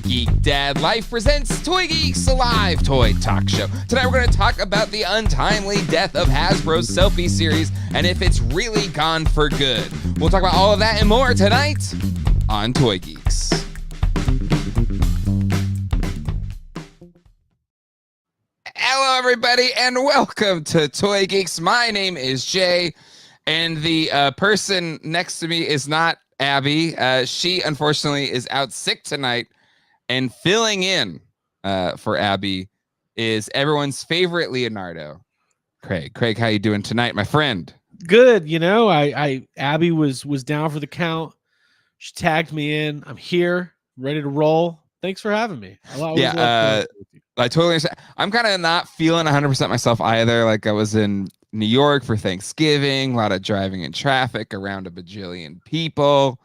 Geek Dad Life presents Toy Geeks, a live toy talk show. Tonight we're going to talk about the untimely death of Hasbro's Selfie Series and if it's really gone for good. We'll talk about all of that and more tonight on Toy Geeks. Hello, everybody, and welcome to Toy Geeks. My name is Jay, and the person next to me is not Abby. She, unfortunately, is out sick tonight, and filling in for Abby is everyone's favorite Leonardo, Craig. Craig, how you doing tonight, my friend? Good. You know, Abby was down for the count. She tagged me in. I'm here, ready to roll. Thanks for having me. I totally understand. I'm kind of not feeling 100% myself either. Like, I was in New York for Thanksgiving, a lot of driving in traffic around a bajillion people.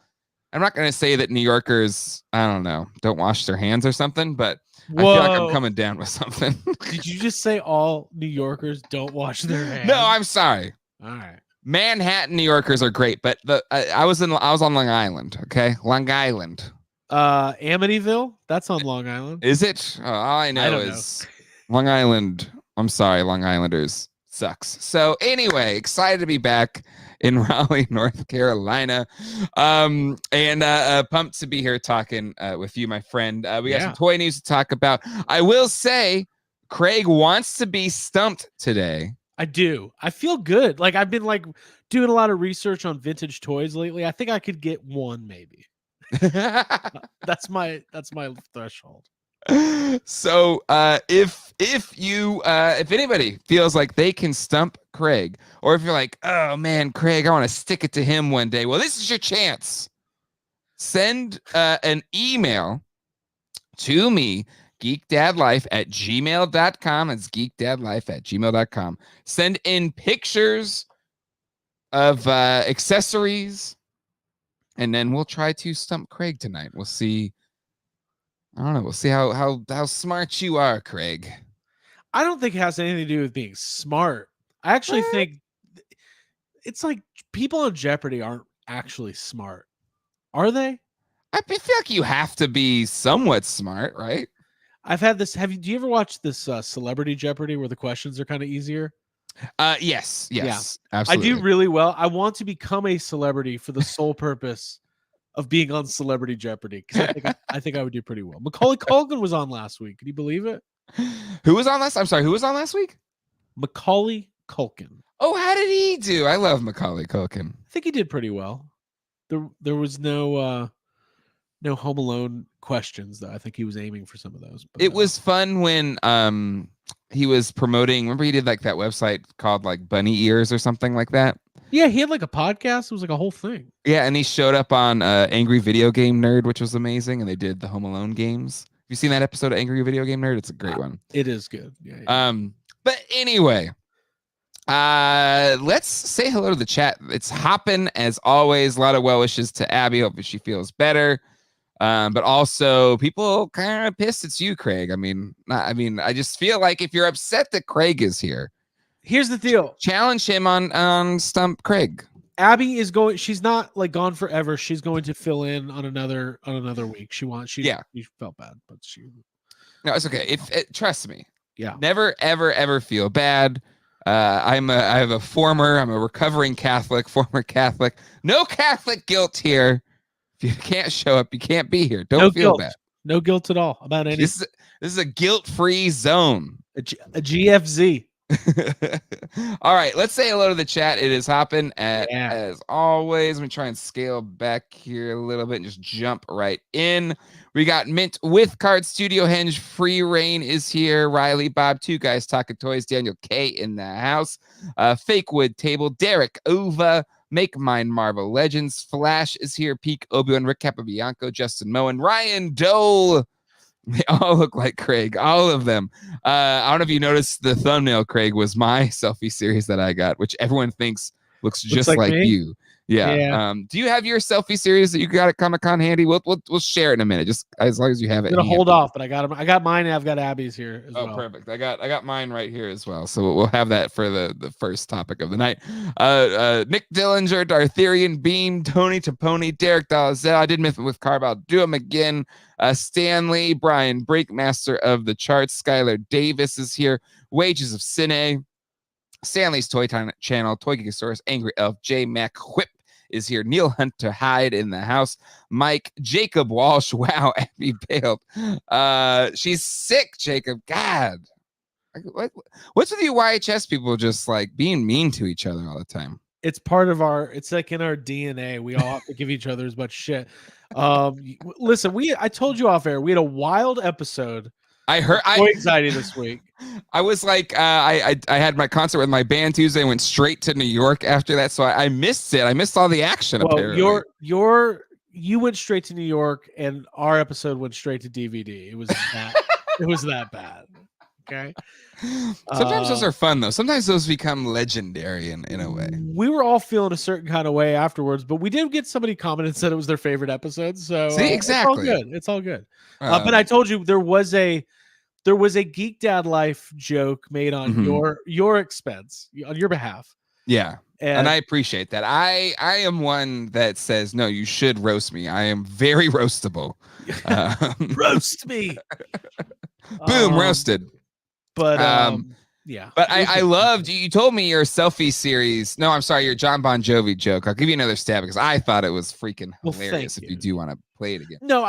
I'm not going to say that New Yorkers, I don't know, don't wash their hands or something, but I feel like I'm coming down with something. Did you just say all New Yorkers don't wash their hands? No, I'm sorry. All right. Manhattan New Yorkers are great, but I was on Long Island, okay? Long Island. Amityville, that's on Long Island. Is it? Oh, all I know is Long Island. I'm sorry, Long Islanders sucks. So anyway, excited to be back in Raleigh, North Carolina, and pumped to be here talking with you, my friend. We got some toy news to talk about. I will say, Craig wants to be stumped today. I do. I feel good. Like, I've been doing a lot of research on vintage toys lately. I think I could get one, maybe. That's my threshold. So if anybody feels like they can stump Craig, or if you're like, oh man, Craig, I want to stick it to him one day, well, this is your chance. Send an email to me, geekdadlife@gmail.com. It's geekdadlife@gmail.com. Send in pictures of accessories, and then we'll try to stump Craig tonight. We'll see. I don't know. We'll see how smart you are, Craig. I don't think it has anything to do with being smart. I actually think it's like people on Jeopardy aren't actually smart. Are they? I feel like you have to be somewhat smart, right? I've had this. Do you ever watch this Celebrity Jeopardy where the questions are kind of easier? Yes, yeah, absolutely. I do really well. I want to become a celebrity for the sole purpose of being on Celebrity Jeopardy, because I think I would do pretty well. Macaulay Culkin was on last week. Can you believe it? Who was on last? I'm sorry, who was on last week? Macaulay Culkin. Oh, how did he do? I love Macaulay Culkin. I think he did pretty well. There was no Home Alone questions, though. I think he was aiming for some of those. But, it was fun when he was promoting. Remember, he did like that website called like Bunny Ears or something like that. Yeah, he had like a podcast. It was like a whole thing. Yeah, and he showed up on Angry Video Game Nerd, which was amazing, and they did the Home Alone games. Have you seen that episode of Angry Video Game Nerd? It's a great one. It is good. Yeah. But anyway, let's say hello to the chat. It's hopping as always. A lot of well wishes to Abby. Hope she feels better. But also people kind of pissed it's you, Craig. I just feel like if you're upset that Craig is here, here's the deal. Challenge him on Stump Craig. Abby is going. She's not like gone forever. She's going to fill in on another week. She felt bad, but no, it's okay. Trust me. Yeah. Never ever feel bad. I'm a recovering Catholic, former Catholic. No Catholic guilt here. If you can't show up, you can't be here. Don't feel bad. No guilt at all about anything. This is a guilt-free zone. A GFZ. All right, let's say hello to the chat. It is hopping as always. Let me try and scale back here a little bit and just jump right in. We got Mint with Card Studio Henge. Free Reign is here. Riley, Bob, Two Guys Talking Toys. Daniel K in the house. Fake Wood Table. Derek Ova. Make Mine Marvel Legends. Flash is here. Peak Obi-Wan. Rick Capabianco. Justin Moen. Ryan Dole. They all look like Craig, all of them. I don't know if you noticed the thumbnail, Craig, was my selfie series that I got, which everyone thinks looks just like you. Yeah. Do you have your selfie series that you got at Comic-Con handy? We'll share it in a minute, just as long as you have it. I'm gonna hold off, but I got mine and I've got Abby's here as well. Oh, perfect. I got mine right here as well. So we'll have that for the first topic of the night. Nick Dillinger, Dartherian Beam, Tony Taponi, Derek Dalzell. I did miss it with Carb. I'll do them again. Stanley, Brian Breakmaster of the Charts, Skylar Davis is here. Wages of Cine, Stanley's Toy Channel, Toy Geeks, Angry Elf, J Mac Whip is here. Neil Hunter Hyde in the house. Mike, Jacob Walsh. Wow, Abby bailed. She's sick, Jacob. God. What's with you YHS people just like being mean to each other all the time? It's part of it's like in our DNA. We all have to give each other as much shit. Listen, I told you off air, we had a wild episode. I heard anxiety this week. I was like, I had my concert with my band Tuesday and went straight to New York after that. So I missed it. I missed all the action. Well, apparently. You went straight to New York and our episode went straight to DVD. It was that it was that bad. Okay. Sometimes those are fun though. Sometimes those become legendary in a way. We were all feeling a certain kind of way afterwards, but we did get somebody comment and said it was their favorite episode. So see, exactly. It's all good. But I told you there was a Geek Dad Life joke made on your expense, on your behalf. Yeah. And I appreciate that. I am one that says, no, you should roast me. I am very roastable. Roast me. Boom, roasted. But yeah. But I loved you told me your selfie series. No, I'm sorry, your John Bon Jovi joke. I'll give you another stab because I thought it was freaking hilarious. If you do want to play it again. No,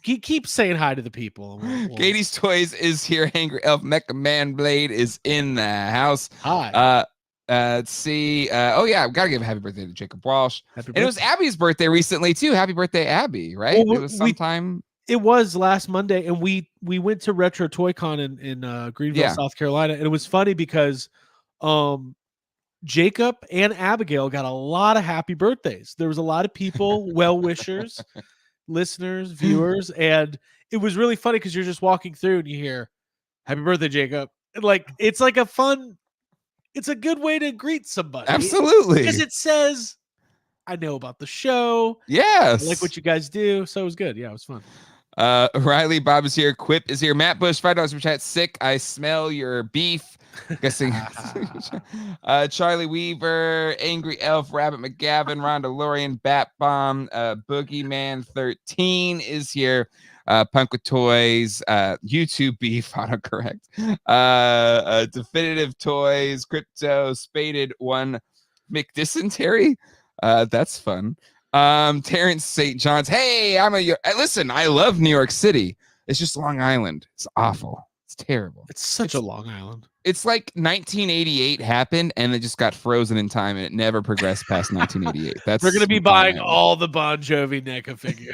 keep saying hi to the people. Katie's Toys is here. Angry Elf Mecha Man Blade is in the house. Hi. Let's see. Oh yeah, I've got to give a happy birthday to Jacob Walsh. And it was Abby's birthday recently too. Happy birthday, Abby! Right? Well, it was sometime. It was last Monday, and we went to Retro Toy Con in Greenville, South Carolina, and it was funny because Jacob and Abigail got a lot of happy birthdays. There was a lot of people, well-wishers, listeners, viewers, and it was really funny because you're just walking through and you hear, "Happy birthday, Jacob!" And it's like a fun. It's a good way to greet somebody. Absolutely. Because it says, I know about the show. Yes. I like what you guys do. So it was good. Yeah, it was fun. Riley Bob is here. Quip is here. Matt Bush, $5 per chat. Sick. I smell your beef. Guessing. Charlie Weaver, Angry Elf, Rabbit McGavin, Rhonda Lorian, Bat Bomb, Boogeyman 13 is here. Punk with Toys, YouTube Beef, autocorrect, Definitive Toys, Crypto, Spaded One, McDysentery. That's fun. Terrence St. John's. Hey, listen, I love New York City. It's just Long Island. It's awful. It's terrible. It's such a Long Island. It's like 1988 happened and it just got frozen in time and it never progressed past 1988. We're going to be buying all the Bon Jovi NECA figures.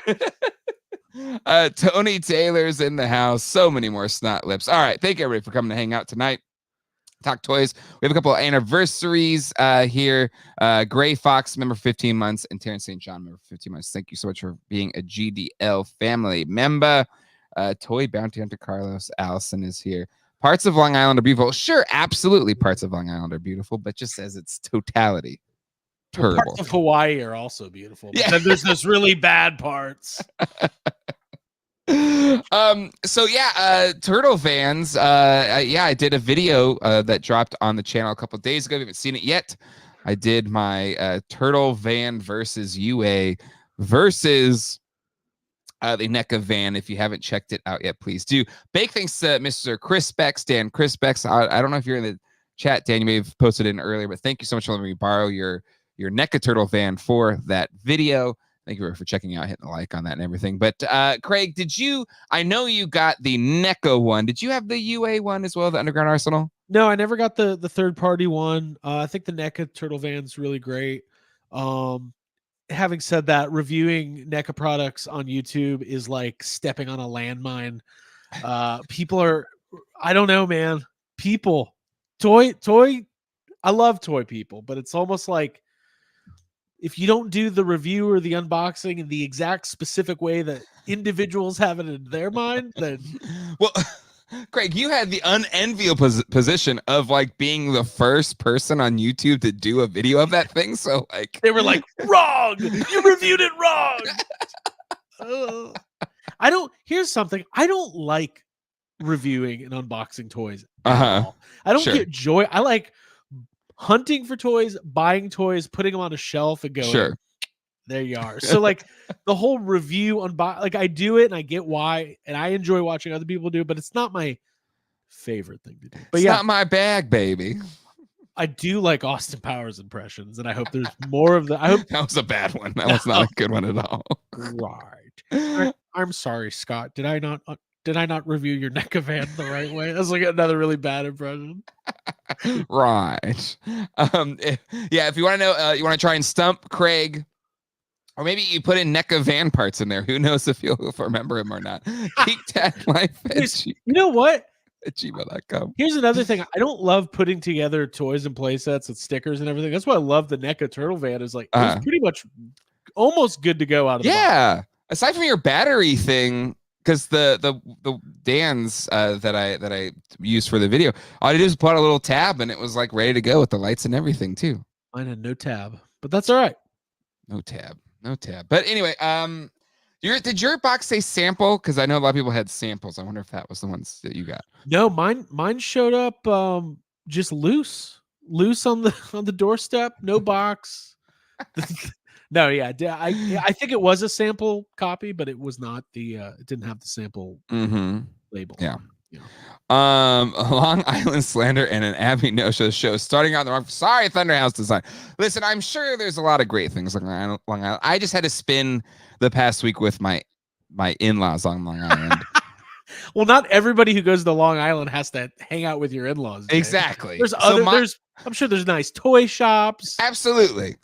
Tony Taylor's in the house. So many more snot lips. All right. Thank you everybody for coming to hang out tonight. Talk Toys. We have a couple of anniversaries here. Gray Fox, member 15 months, and Terrence St. John, member 15 months. Thank you so much for being a GDL family member. Toy Bounty Hunter Carlos Allison is here. Parts of Long Island are beautiful. Sure, absolutely. Parts of Long Island are beautiful, but just as its totality. Terrible. Well, parts of Hawaii are also beautiful. But then there's those really bad parts. Turtle fans, I did a video that dropped on the channel a couple of days ago. If you haven't seen it yet, I did my Turtle van versus UA versus the NECA van. If you haven't checked it out yet, please do. Big thanks to Mr. Chris Becks, Dan Chris Becks. I don't know if you're in the chat, Dan, you may have posted it in earlier, but thank you so much for letting me borrow your NECA Turtle van for that video. Thank you for checking out, hitting the like on that and everything. But Craig, I know you got the NECA one. Did you have the UA one as well, the Underground Arsenal? No, I never got the third party one. I think the NECA Turtle van's really great. Having said that, reviewing NECA products on YouTube is like stepping on a landmine. People are, I don't know, man. People, toy. I love toy people, but it's almost like if you don't do the review or the unboxing in the exact specific way that individuals have it in their mind, then Craig, you had the unenviable position of like being the first person on YouTube to do a video of that thing. So like they were like, wrong, you reviewed it wrong. Here's something. I don't like reviewing and unboxing toys at all. I don't get joy. I like hunting for toys, buying toys, putting them on a shelf and going, there you are. So like the whole review like I do it and I get why, and I enjoy watching other people do, but it's not my favorite thing to do. But it's not my bag, baby. I do like Austin Powers impressions, and I hope there's more of the. I hope that was a bad one. That was not a good one at all. Right. I'm sorry, Scott. Did I not review your NECA van the right way? That's like another really bad impression. Right. If you want to know, you want to try and stump Craig, or maybe you put in NECA van parts in there. Who knows if you'll remember him or not. GeekTagLife. You know what? At gmail.com. Here's another thing. I don't love putting together toys and play sets with stickers and everything. That's why I love the NECA turtle van. Is like it's pretty much almost good to go out of the box. Aside from your battery thing, because the Dan's that I used for the video, all I did is put a little tab and it was like ready to go with the lights and everything too. Mine had no tab, but that's all right. No tab. But anyway, did your box say sample? Because I know a lot of people had samples. I wonder if that was the ones that you got. No, mine showed up just loose on the doorstep. No box. No, yeah, I think it was a sample copy, but it was not it didn't have the sample label. Yeah. Long Island Slander and an Abby No-Show show starting out the wrong. Sorry, Thunderhouse Design. Listen, I'm sure there's a lot of great things on Long Island. I just had to spin the past week with my in-laws on Long Island. Well, not everybody who goes to Long Island has to hang out with your in-laws. Jay. Exactly. I'm sure there's nice toy shops. Absolutely.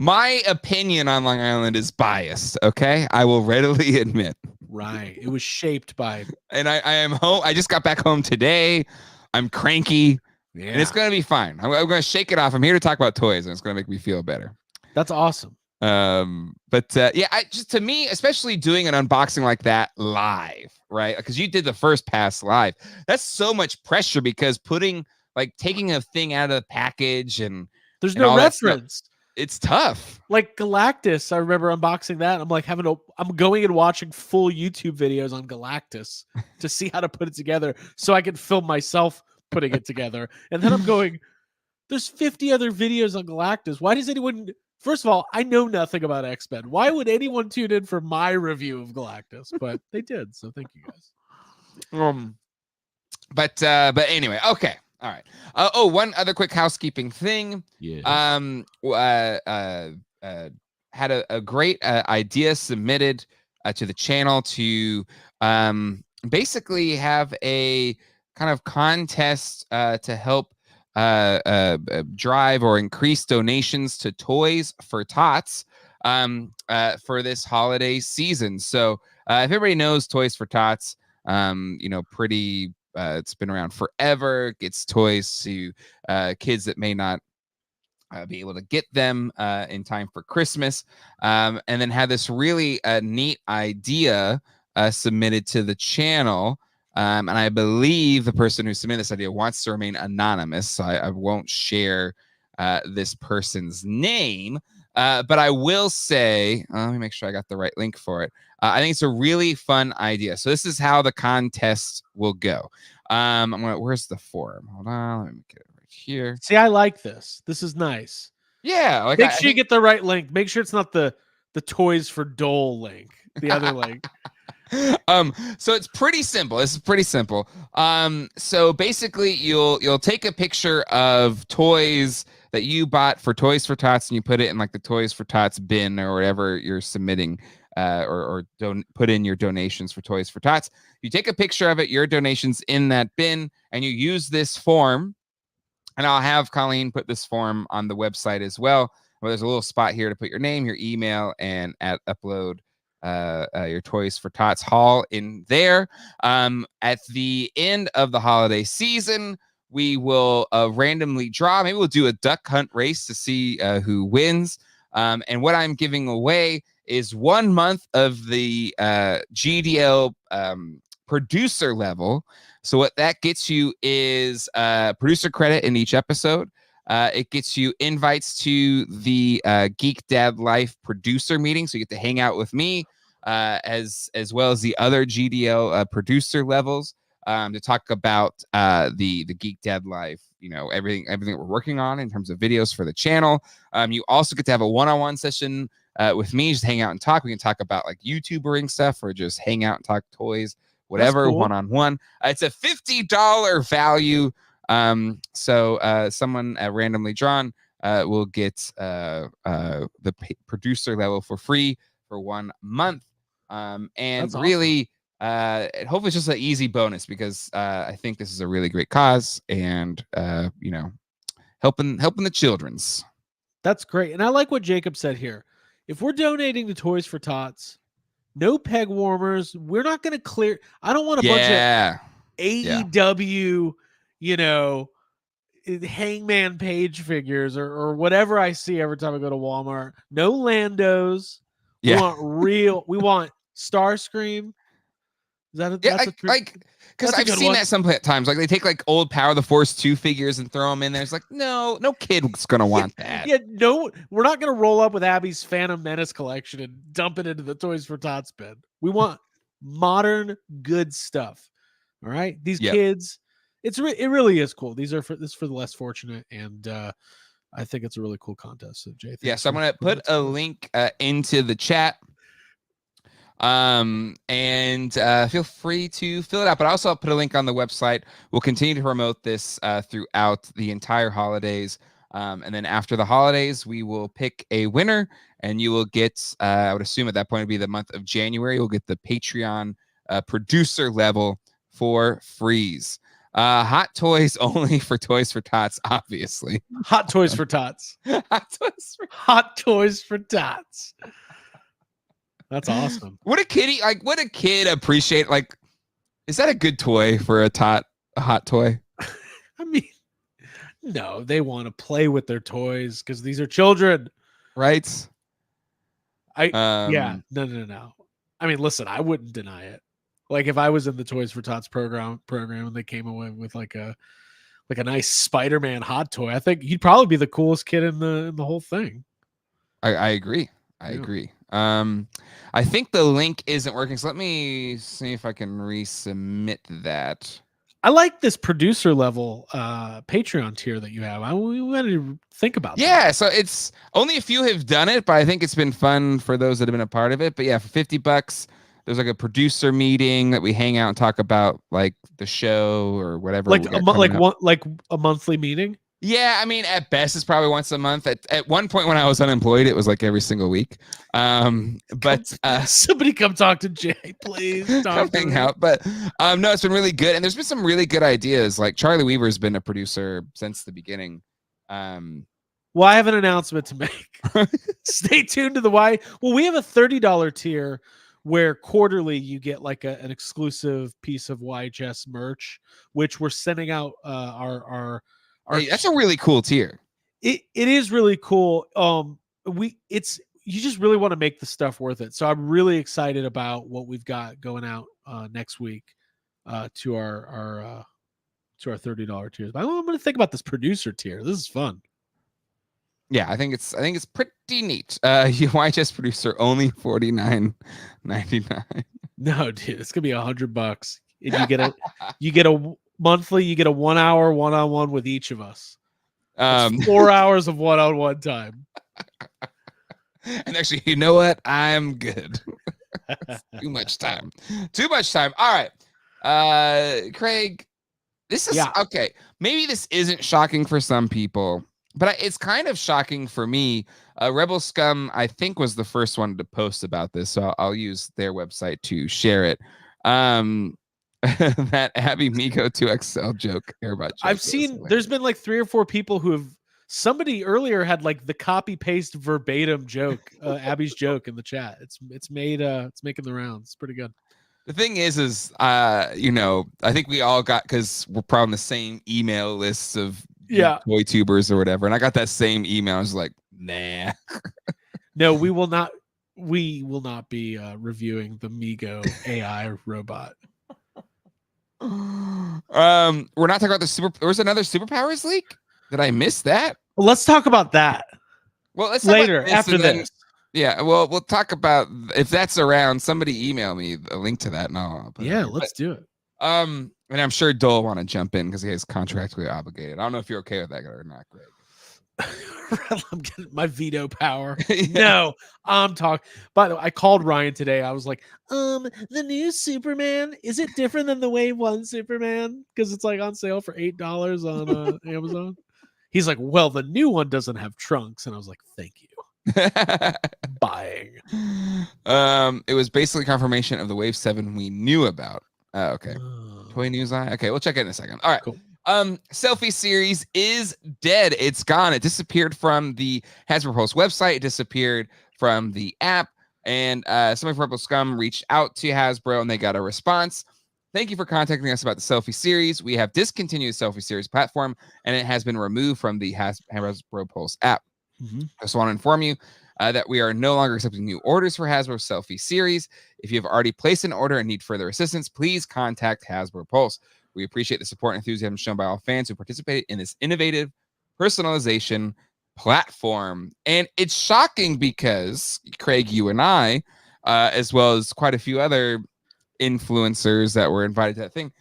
My opinion on Long Island is biased, okay? I will readily admit. Right. It was shaped by... And I am home. I just got back home today. I'm cranky. Yeah. And it's going to be fine. I'm going to shake it off. I'm here to talk about toys, and it's going to make me feel better. That's awesome. To me, especially doing an unboxing like that live, right? Because you did the first pass live. That's so much pressure because taking a thing out of the package and... There's no reference. It's tough. Like Galactus, I remember unboxing that. I'm like I'm going and watching full YouTube videos on Galactus to see how to put it together so I can film myself putting it together. And then I'm going, there's 50 other videos on Galactus. Why does anyone... First of all, I know nothing about X-Men. Why would anyone tune in for my review of Galactus? But they did, so thank you guys. But anyway, okay. All right. One other quick housekeeping thing. Yeah. Had a great idea submitted to the channel to basically have a kind of contest to help drive or increase donations to Toys for Tots for this holiday season. So if everybody knows Toys for Tots, pretty. It's been around forever. Gets toys to kids that may not be able to get them in time for Christmas. And then had this really neat idea submitted to the channel. And I believe the person who submitted this idea wants to remain anonymous. So I won't share this person's name. But I will say, let me make sure I got the right link for it. I think it's a really fun idea. So this is how the contest will go. Where's the forum? Hold on, let me get it right here. See, I like this. This is nice. Yeah, make sure you get the right link. Make sure it's not the Toys for Dole link. The other link. So it's pretty simple. This is pretty simple. So basically, you'll take a picture of toys that you bought for Toys for Tots, and you put it in like the Toys for Tots bin or whatever you're submitting, or put in your donations for Toys for Tots. You take a picture of it, your donations in that bin, and you use this form. And I'll have Colleen put this form on the website as well, where there's a little spot here to put your name, your email, and upload your Toys for Tots haul in there. At the end of the holiday season, we will randomly draw. Maybe we'll do a duck hunt race to see who wins. And what I'm giving away is 1 month of the GDL producer level. So what that gets you is producer credit in each episode. It gets you invites to the Geek Dad Life producer meeting, so you get to hang out with me as well as the other GDL producer levels to talk about the Geek Dad Life. Everything we're working on in terms of videos for the channel. You also get to have a one-on-one session with me, just hang out and talk. We can talk about like YouTubering stuff or just hang out and talk toys, whatever, cool. One-on-one. It's a $50 value. So someone randomly drawn will get the producer level for free for 1 month. And that's really awesome. Hopefully it's just an easy bonus because I think this is a really great cause and helping the children's. That's great. And I like what Jacob said here. If we're donating to Toys for Tots, no peg warmers. We're not going to clear. I don't want a bunch of AEW, Hangman Page figures or whatever I see every time I go to Walmart. No Landos. We want we want Starscream. Is that because I've seen that sometimes. Like they take like old Power of the Force 2 figures and throw them in there. It's like, no kid's gonna want that. We're not gonna roll up with Abby's Phantom Menace collection and dump it into the Toys for Tots bin. We want modern good stuff. All right, these kids, it really is cool. This is for the less fortunate, and I think it's a really cool contest. So Jay, so I'm gonna put a link into the chat. And feel free to fill it out, but also I'll put a link on the website. We'll continue to promote this throughout the entire holidays. And then after the holidays, we will pick a winner and you will get, I would assume at that point it'd be the month of January. You'll get the Patreon producer level for freeze. Hot toys only for Toys for Tots, obviously. Hot toys for tots. Hot toys for tots. That's awesome. What a kid appreciate. Like, is that a good toy for a hot toy? I mean, no, they want to play with their toys because these are children, right? No. I mean, listen, I wouldn't deny it. Like if I was in the Toys for Tots program and they came away with like a nice Spider-Man hot toy, I think he'd probably be the coolest kid in the whole thing. I agree. I agree. I think the link isn't working, so let me see if I can resubmit that. I like this producer level Patreon tier that you have. We want to think about that. So it's only a few have done it, but I think it's been fun for those that have been a part of it. But yeah, for $50, there's like a producer meeting that we hang out and talk about like the show or whatever. Like a monthly meeting. Yeah, I mean, at best, it's probably once a month. At one point when I was unemployed, it was like every single week. But somebody come talk to Jay, please. Come hang out. But no, it's been really good, and there's been some really good ideas. Like Charlie Weaver's been a producer since the beginning. Well, I have an announcement to make. Stay tuned to the Y. Well, we have a $30 tier where quarterly you get like an exclusive piece of YHS merch, which we're sending out our Hey, that's a really cool tier. It is really cool. You just really want to make the stuff worth it. So I'm really excited about what we've got going out next week to our $30 tiers. But I'm going to think about this producer tier. This is fun. Yeah, I think it's pretty neat. YHS producer only $49.99. No, dude, it's gonna be $100. And you get a monthly, you get a 1 hour one-on-one with each of us. 4 hours of one-on-one time. And actually, you know what? I'm good. Too much time. All right. Craig, this is okay. Maybe this isn't shocking for some people, but it's kind of shocking for me. Rebel Scum, I think, was the first one to post about this, so I'll use their website to share it. That Abby Migo 2XL joke. I've seen there's been like 3 or 4 people who have. Somebody earlier had like the copy paste verbatim joke, Abby's joke in the chat. It's making the rounds. It's pretty good. The thing is, I think we all got, because we're probably on the same email lists of toy tubers or whatever, and I got that same email. I was like, nah. No, we will not be reviewing the Migo AI robot. We're not talking about the super. There was another superpowers leak. Did I miss that? Well, let's talk about that. Well, let's later after this. Yeah, well, we'll talk about if that's around. Somebody email me a link to that, and I'll put yeah, let's do it. And I'm sure Dole want to jump in because he is contractually obligated. I don't know if you're okay with that or not, Greg. I'm getting my veto power. No, I'm talking. By the way, I called Ryan today. I was like, the new Superman, is it different than the Wave 1 Superman? Because it's like on sale for $8 on Amazon. He's like, well, the new one doesn't have trunks. And I was like, thank you. Buying. It was basically confirmation of the Wave 7 we knew about. Okay. Toy News Eye. Okay, we'll check it in a second. All right. Cool. Selfie Series is dead. It's gone. It disappeared from the Hasbro Pulse website. It disappeared from the app. And some of Purple Scum reached out to Hasbro and they got a response. Thank you for contacting us about the Selfie Series. We have discontinued the Selfie Series platform and it has been removed from the Hasbro Pulse app. I just want to inform you that we are no longer accepting new orders for Hasbro Selfie Series. If you have already placed an order and need further assistance, please contact Hasbro Pulse. We appreciate the support and enthusiasm shown by all fans who participated in this innovative personalization platform. And it's shocking because, Craig, you and I, as well as quite a few other influencers that were invited to that thing,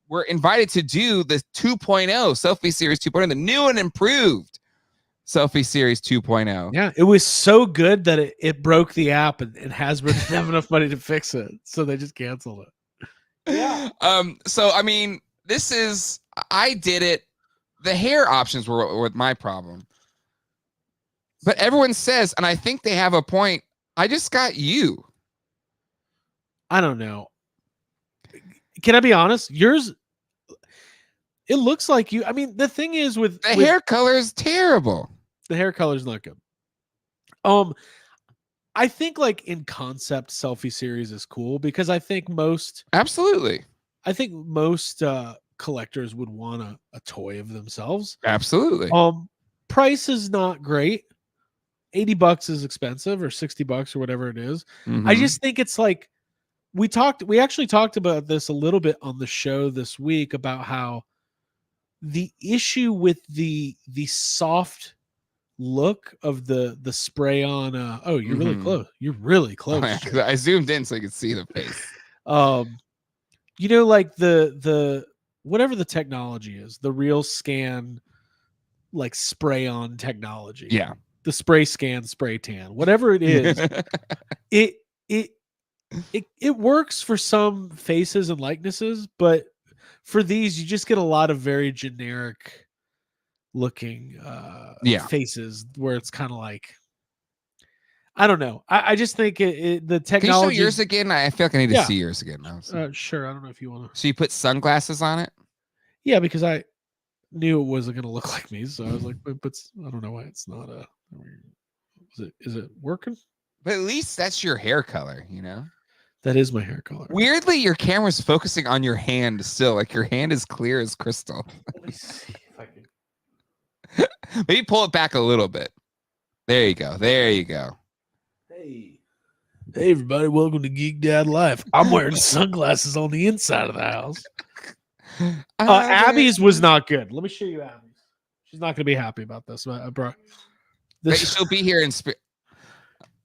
were invited to do the 2.0 Selfie Series 2.0, the new and improved Selfie Series 2.0. Yeah, it was so good that it broke the app and Hasbro didn't have enough money to fix it. So they just canceled it. Yeah. So I mean, I did it. The hair options were my problem. But everyone says, and I think they have a point, I just got you. I don't know. Can I be honest? Yours, it looks like you. I mean, the thing is with the hair color is terrible. The hair color is not good. I think like in concept, Selfie Series is cool because I think most collectors would want a toy of themselves. Absolutely. Price is not great. $80 is expensive, or $60 or whatever it is. I just think it's like we actually talked about this a little bit on the show this week about how the issue with the soft look of the spray on you're really close. You're really close. I zoomed in so you could see the face. You know, like the whatever the technology is, the real scan, like spray on technology. Yeah. The spray scan, spray tan, whatever it is, it works for some faces and likenesses, but for these, you just get a lot of very generic looking faces where it's kind of like, I don't know. I just think the technology. Can you show yours again? I feel like I need to see yours again now. So. Sure. I don't know if you want to. So you put sunglasses on it? Yeah, because I knew it wasn't going to look like me, so I was like, but I don't know why it's not a. Is it working? But at least that's your hair color, you know. That is my hair color. Weirdly, your camera's focusing on your hand still. Like your hand is clear as crystal. Let me see if I can. Maybe pull it back a little bit. There you go. There you go. Hey everybody, welcome to Geek Dad Life. I'm wearing sunglasses on the inside of the house. Abby's was not good. Let me show you Abby's. She's not going to be happy about this. I brought this. She'll be here in spirit.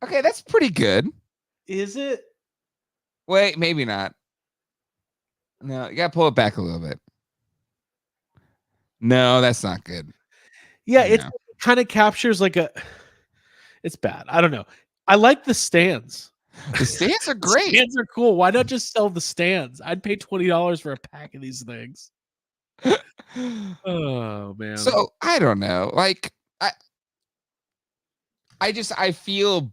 Okay, that's pretty good. Is it? Wait, maybe not. No, you got to pull it back a little bit. No, that's not good. Yeah, it kind of captures like it's bad. I don't know. I like the stands. The stands are great. The stands are cool. Why not just sell the stands? I'd pay $20 for a pack of these things. Oh man. So I don't know. Like I feel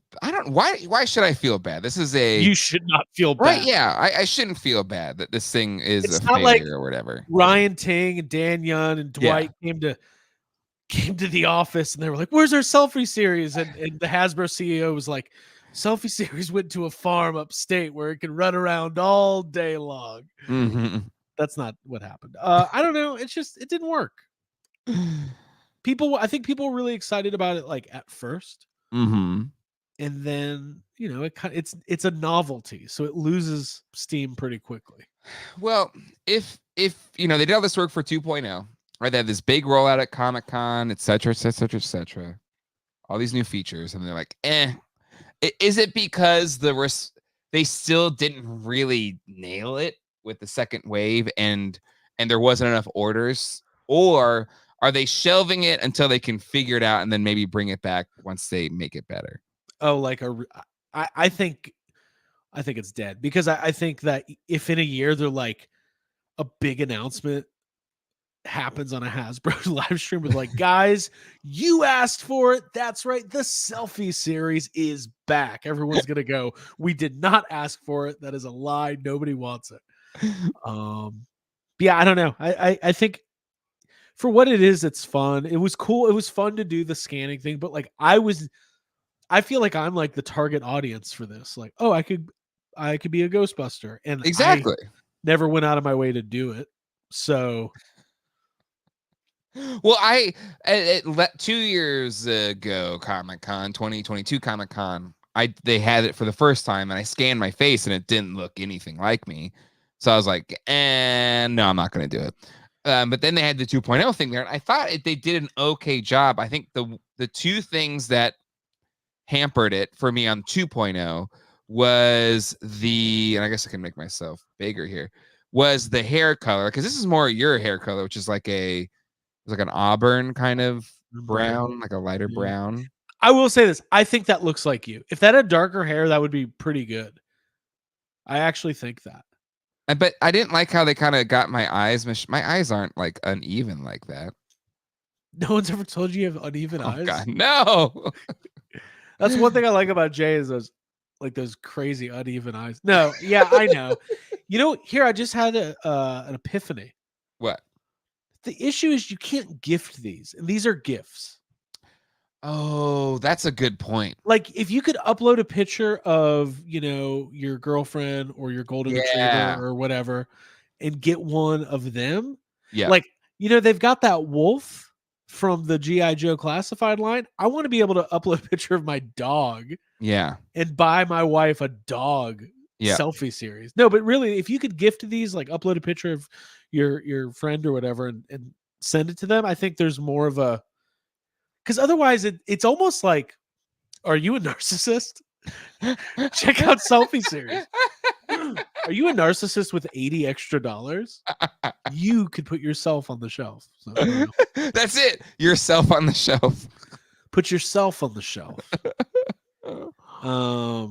why should I feel bad? This is you should not feel bad. Right, yeah. I shouldn't feel bad that this thing is it's a not failure like or whatever. Ryan Ting and Dan Young and Dwight came to the office and they were like, "Where's our Selfie Series?" And the Hasbro CEO was like, "Selfie Series went to a farm upstate where it can run around all day long." That's not what happened. I don't know. It's just it didn't work. I think people were really excited about it like at first. And then, you know, it's a novelty, so it loses steam pretty quickly. Well, if you know, they did all this work for 2.0, right? They had this big rollout at Comic-Con, et cetera, et cetera, et cetera. All these new features, and they're like, eh. Is it because they still didn't really nail it with the second wave, and there wasn't enough orders, or are they shelving it until they can figure it out and then maybe bring it back once they make it better? Oh, like I think it's dead, because I think that if in a year they're like a big announcement happens on a Hasbro live stream with like, guys, you asked for it. That's right. The Selfie Series is back. Everyone's gonna go, we did not ask for it. That is a lie. Nobody wants it. Yeah, I don't know. I think for what it is, it's fun. It was cool. It was fun to do the scanning thing, but like I feel like I'm like the target audience for this. Like, oh, I could be a Ghostbuster, and Exactly. I never went out of my way to do it. So, well, 2 years ago, Comic-Con 2022 Comic-Con, they had it for the first time, and I scanned my face, and it didn't look anything like me. So I was like, no, I'm not going to do it. But then they had the 2.0 thing there, and I thought they did an okay job. I think the two things that hampered it for me on 2.0 was and I guess I can make myself bigger here, was the hair color, because this is more your hair color, which is like an auburn kind of brown, like a lighter brown. I will say this. I think that looks like you. If that had darker hair, that would be pretty good. I actually think that. But I didn't like how they kind of got my eyes. My eyes aren't like uneven like that. No one's ever told you have uneven eyes? God, no. That's one thing I like about Jay, is those crazy uneven eyes. No, yeah, I know. You know, here I just had an epiphany. What? The issue is you can't gift these, and these are gifts. Oh, that's a good point. Like, if you could upload a picture of, you know, your girlfriend or your golden retriever or whatever, and get one of them. Yeah. Like, you know, they've got that wolf from the G.I. Joe classified line. I want to be able to upload a picture of my dog. Yeah. And buy my wife a dog selfie series. No, but really, if you could gift these, like upload a picture of your friend or whatever, and send it to them, I think there's more of a, because otherwise it's almost like, are you a narcissist? Check out Selfie Series. Are you a narcissist with $80 extra? You could put yourself on the shelf. So, that's it. Yourself on the shelf. Put yourself on the shelf. I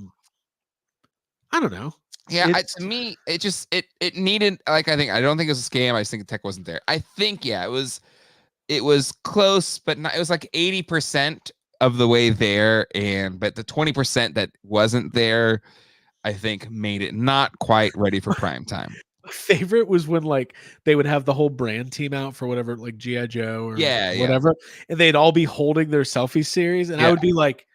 don't know. Yeah, to me, it needed, like, I don't think it was a scam. I just think the tech wasn't there. I think, yeah, it was close, but not, it was like 80% of the way there, but the 20% that wasn't there, I think, made it not quite ready for prime time. My favorite was when, like, they would have the whole brand team out for whatever, like G.I. Joe or whatever, and they'd all be holding their Selfie Series, and I would be like,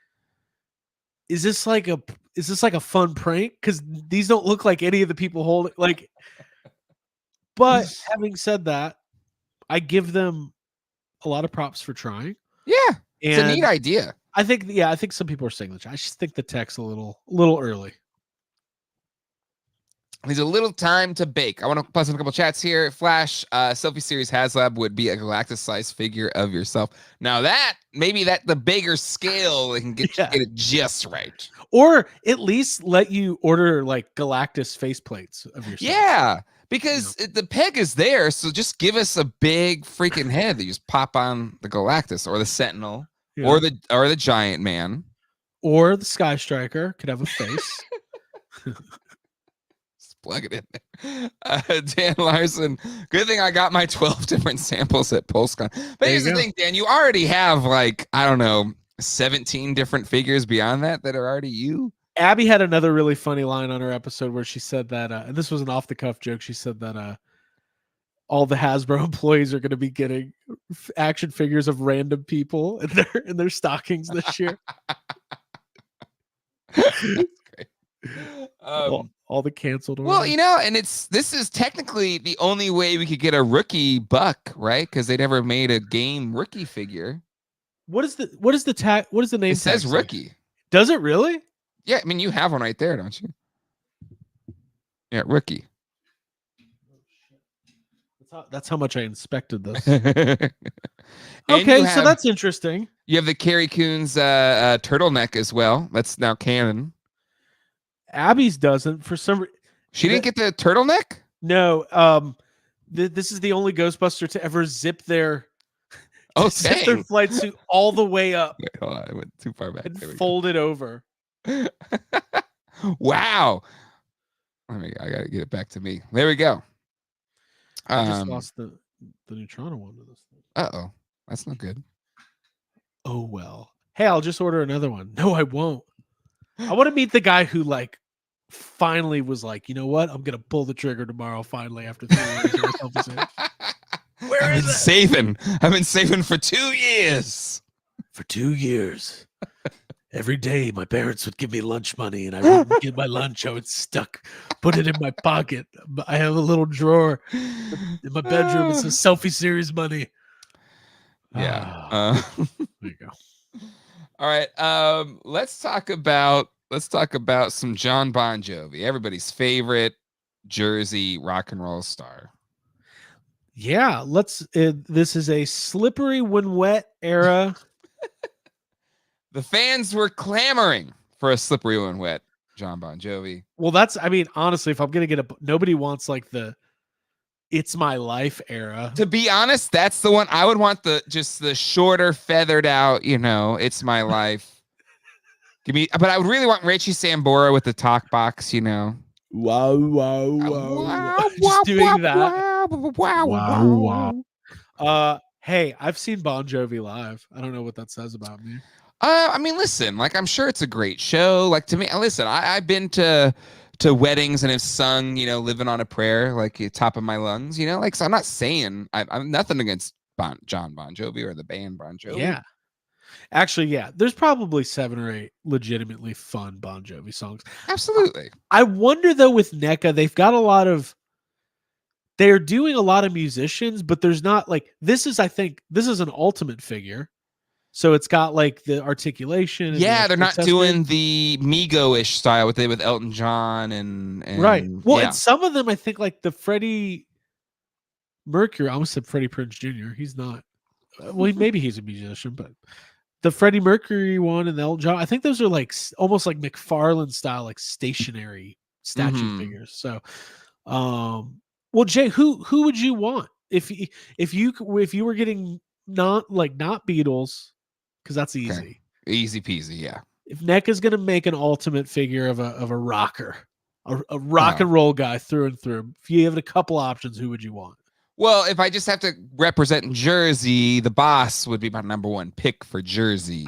is this like a fun prank? Because these don't look like any of the people holding, like. But having said that, I give them a lot of props for trying. Yeah, it's a neat idea. I think some people are saying that. I just think the tech's a little early. There's a little time to bake. I want to buzz in a couple chats here. Flash, Selfie Series HasLab would be a Galactus-sized figure of yourself. Now maybe the bigger scale, they can get it just right. Or at least let you order like Galactus faceplates of yourself. Yeah, because the peg is there, so just give us a big freaking head that you just pop on the Galactus or the Sentinel or the Giant Man. Or the Sky Striker could have a face. Plug it in there. Dan Larson, good thing I got my 12 different samples at PulseCon. But here's the thing, Dan, you already have, like, I don't know, 17 different figures beyond that are already you. Abby had another really funny line on her episode where she said that, and this was an off-the-cuff joke, she said that all the Hasbro employees are going to be getting action figures of random people in their stockings this year. That's great. All the canceled orders. Well, and this is technically the only way we could get a rookie buck, right? Because they never made a game rookie figure. What is the tag? What is the name? It says rookie. Does it really? Yeah, I mean, you have one right there, don't you? Yeah, rookie. That's how much I inspected this. And Okay, so that's interesting. You have the Carrie Coons turtleneck as well. That's now canon. Abby's doesn't for some. She didn't get the turtleneck. No. This is the only Ghostbuster to ever zip their zip their flight suit all the way up. Wait, hold on, I went too far back. And fold it over. Wow. I gotta get it back to me. There we go. I just lost the Neutrona one to this thing. Uh-oh. That's not good. Oh well. Hey, I'll just order another one. No, I won't. I want to meet the guy who like finally was like, you know what? I'm gonna pull the trigger tomorrow. Finally, after 3 years. I've been saving for 2 years. For 2 years. Every day, my parents would give me lunch money, and I wouldn't get my lunch. I would put it in my pocket. I have a little drawer in my bedroom. It says Selfie Series money. Yeah. There you go. All right. Let's talk about some John Bon Jovi, everybody's favorite Jersey rock and roll star. Yeah, this is a slippery when wet era. The fans were clamoring for a slippery when wet John Bon Jovi. Well, honestly, if I'm gonna get nobody wants like the It's My Life era. To be honest, that's the one I would want, the shorter, feathered out, It's My Life. But I would really want Richie Sambora with the talk box, Wow, wow, wow. Just doing that. Wow. Hey, I've seen Bon Jovi live. I don't know what that says about me. I mean, listen, like, I'm sure it's a great show. Like, to me, listen, I've been to weddings and have sung, Living on a Prayer, like, top of my lungs, like, so I'm not saying I'm nothing against John Bon Jovi or the band Bon Jovi. Yeah. Actually, yeah, there's probably 7 or 8 legitimately fun Bon Jovi songs. Absolutely. I wonder, though, with NECA, they're doing a lot of musicians, but there's not like, I think this is an ultimate figure. So it's got like the articulation. Yeah, they're not doing the Migo-ish style with Elton John and right. Well, and some of them, I think, like the Freddie Mercury. I almost said Freddie Prinze Jr. He's not. Well, maybe he's a musician, but the Freddie Mercury one and the Elton John, I think those are like almost like McFarlane style, like stationary statue figures. So, well, Jay, who would you want if you were getting not Beatles? Because that's easy. Okay. Easy peasy, yeah. If NECA is going to make an ultimate figure of a rocker, a rock and roll guy through and through, if you have a couple options, who would you want? Well, if I just have to represent Jersey, the Boss would be my number one pick for Jersey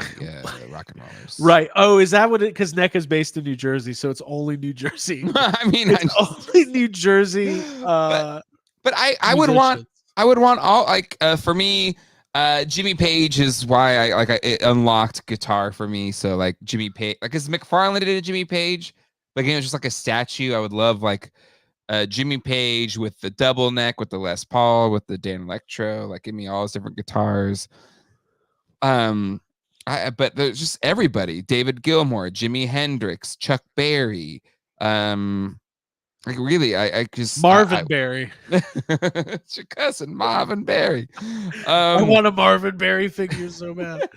rock and rollers. Right. Oh, is that what it? Because NECA is based in New Jersey, so it's only New Jersey. I mean, it's only New Jersey. But I would want all, like, for me. Jimmy Page is why it unlocked guitar for me. So like Jimmy Page, like, as McFarlane did a Jimmy Page, like, it was just like a statue. I would love like Jimmy Page with the double neck, with the Les Paul, with the Dan Electro, like, give me all those different guitars. But there's just everybody: David Gilmour, Jimi Hendrix, Chuck Berry. Like, really, I just Marvin Berry. It's your cousin Marvin Berry. I want a Marvin Berry figure so bad.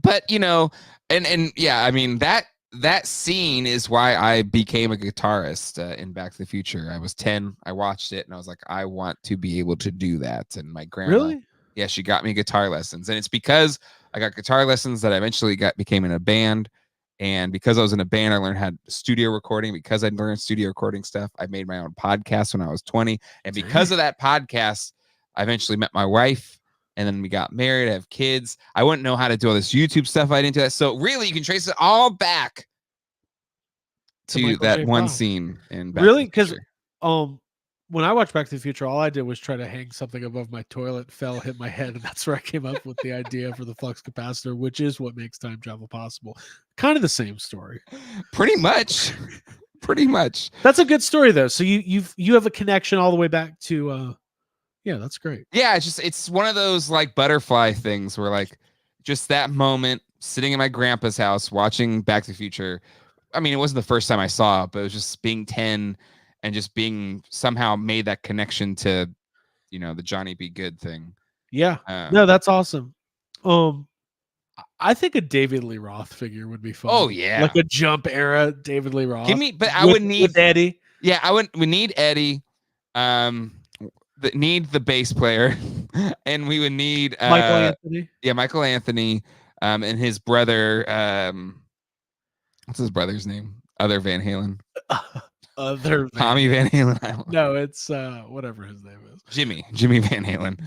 But and yeah, I mean, that scene is why I became a guitarist in Back to the Future. I was 10. I watched it and I was like, I want to be able to do that. And my grandma, yeah, she got me guitar lessons, and it's because I got guitar lessons that I eventually became in a band. And because I was in a band, I learned how to studio recording. Because I learned studio recording stuff, I made my own podcast when I was 20. And because of that podcast, I eventually met my wife. And then we got married. I have kids. I wouldn't know how to do all this YouTube stuff. I didn't do that. So really, you can trace it all back to that one scene in Back to the Future. Because when I watched Back to the Future, all I did was try to hang something above my toilet, hit my head, and that's where I came up with the idea for the flux capacitor, which is what makes time travel possible. Kind of the same story. Pretty much. That's a good story, though. So you have a connection all the way back to yeah, that's great. Yeah, it's one of those like butterfly things where, like, just that moment sitting in my grandpa's house watching Back to the Future. I mean, it wasn't the first time I saw it, but it was just being 10. and just being somehow made that connection to, the Johnny B. Good thing. Yeah. No, that's awesome. I think a David Lee Roth figure would be fun. Oh yeah, like a Jump era David Lee Roth. I would need with Eddie. Yeah, we need Eddie. Need the bass player, and we would need Michael Anthony. Yeah, Michael Anthony, and his brother. What's his brother's name? Other Van Halen. Tommy Van Halen. No, it's whatever his name is. Jimmy Van Halen.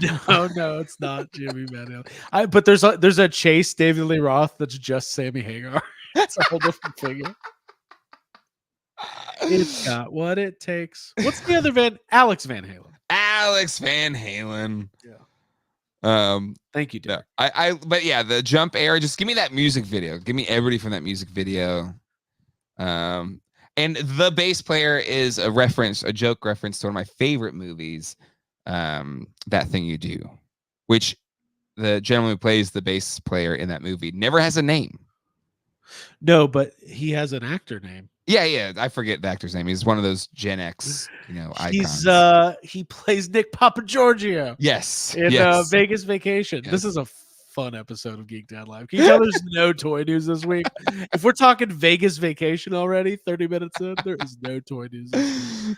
No, it's not Jimmy Van Halen. But there's a Chase David Lee Roth that's just Sammy Hagar. It's a whole different figure. It's got what it takes. What's the other Alex Van Halen. Alex Van Halen. Yeah. Thank you, Derek. But yeah, the Jump era. Just give me that music video. Give me everybody from that music video. And the bass player is a joke reference to one of my favorite movies, That Thing You Do, which the gentleman who plays the bass player in that movie never has a name. No, but he has an actor name. Yeah, I forget the actor's name. He's one of those Gen X, icons. He plays Nick Papagiorgio. Yes. In Vegas Vacation. Yes. This is a fun episode of Geek Dad Live. Can you tell there's no toy news this week? If we're talking Vegas Vacation already, 30 minutes in, there is no toy news this week.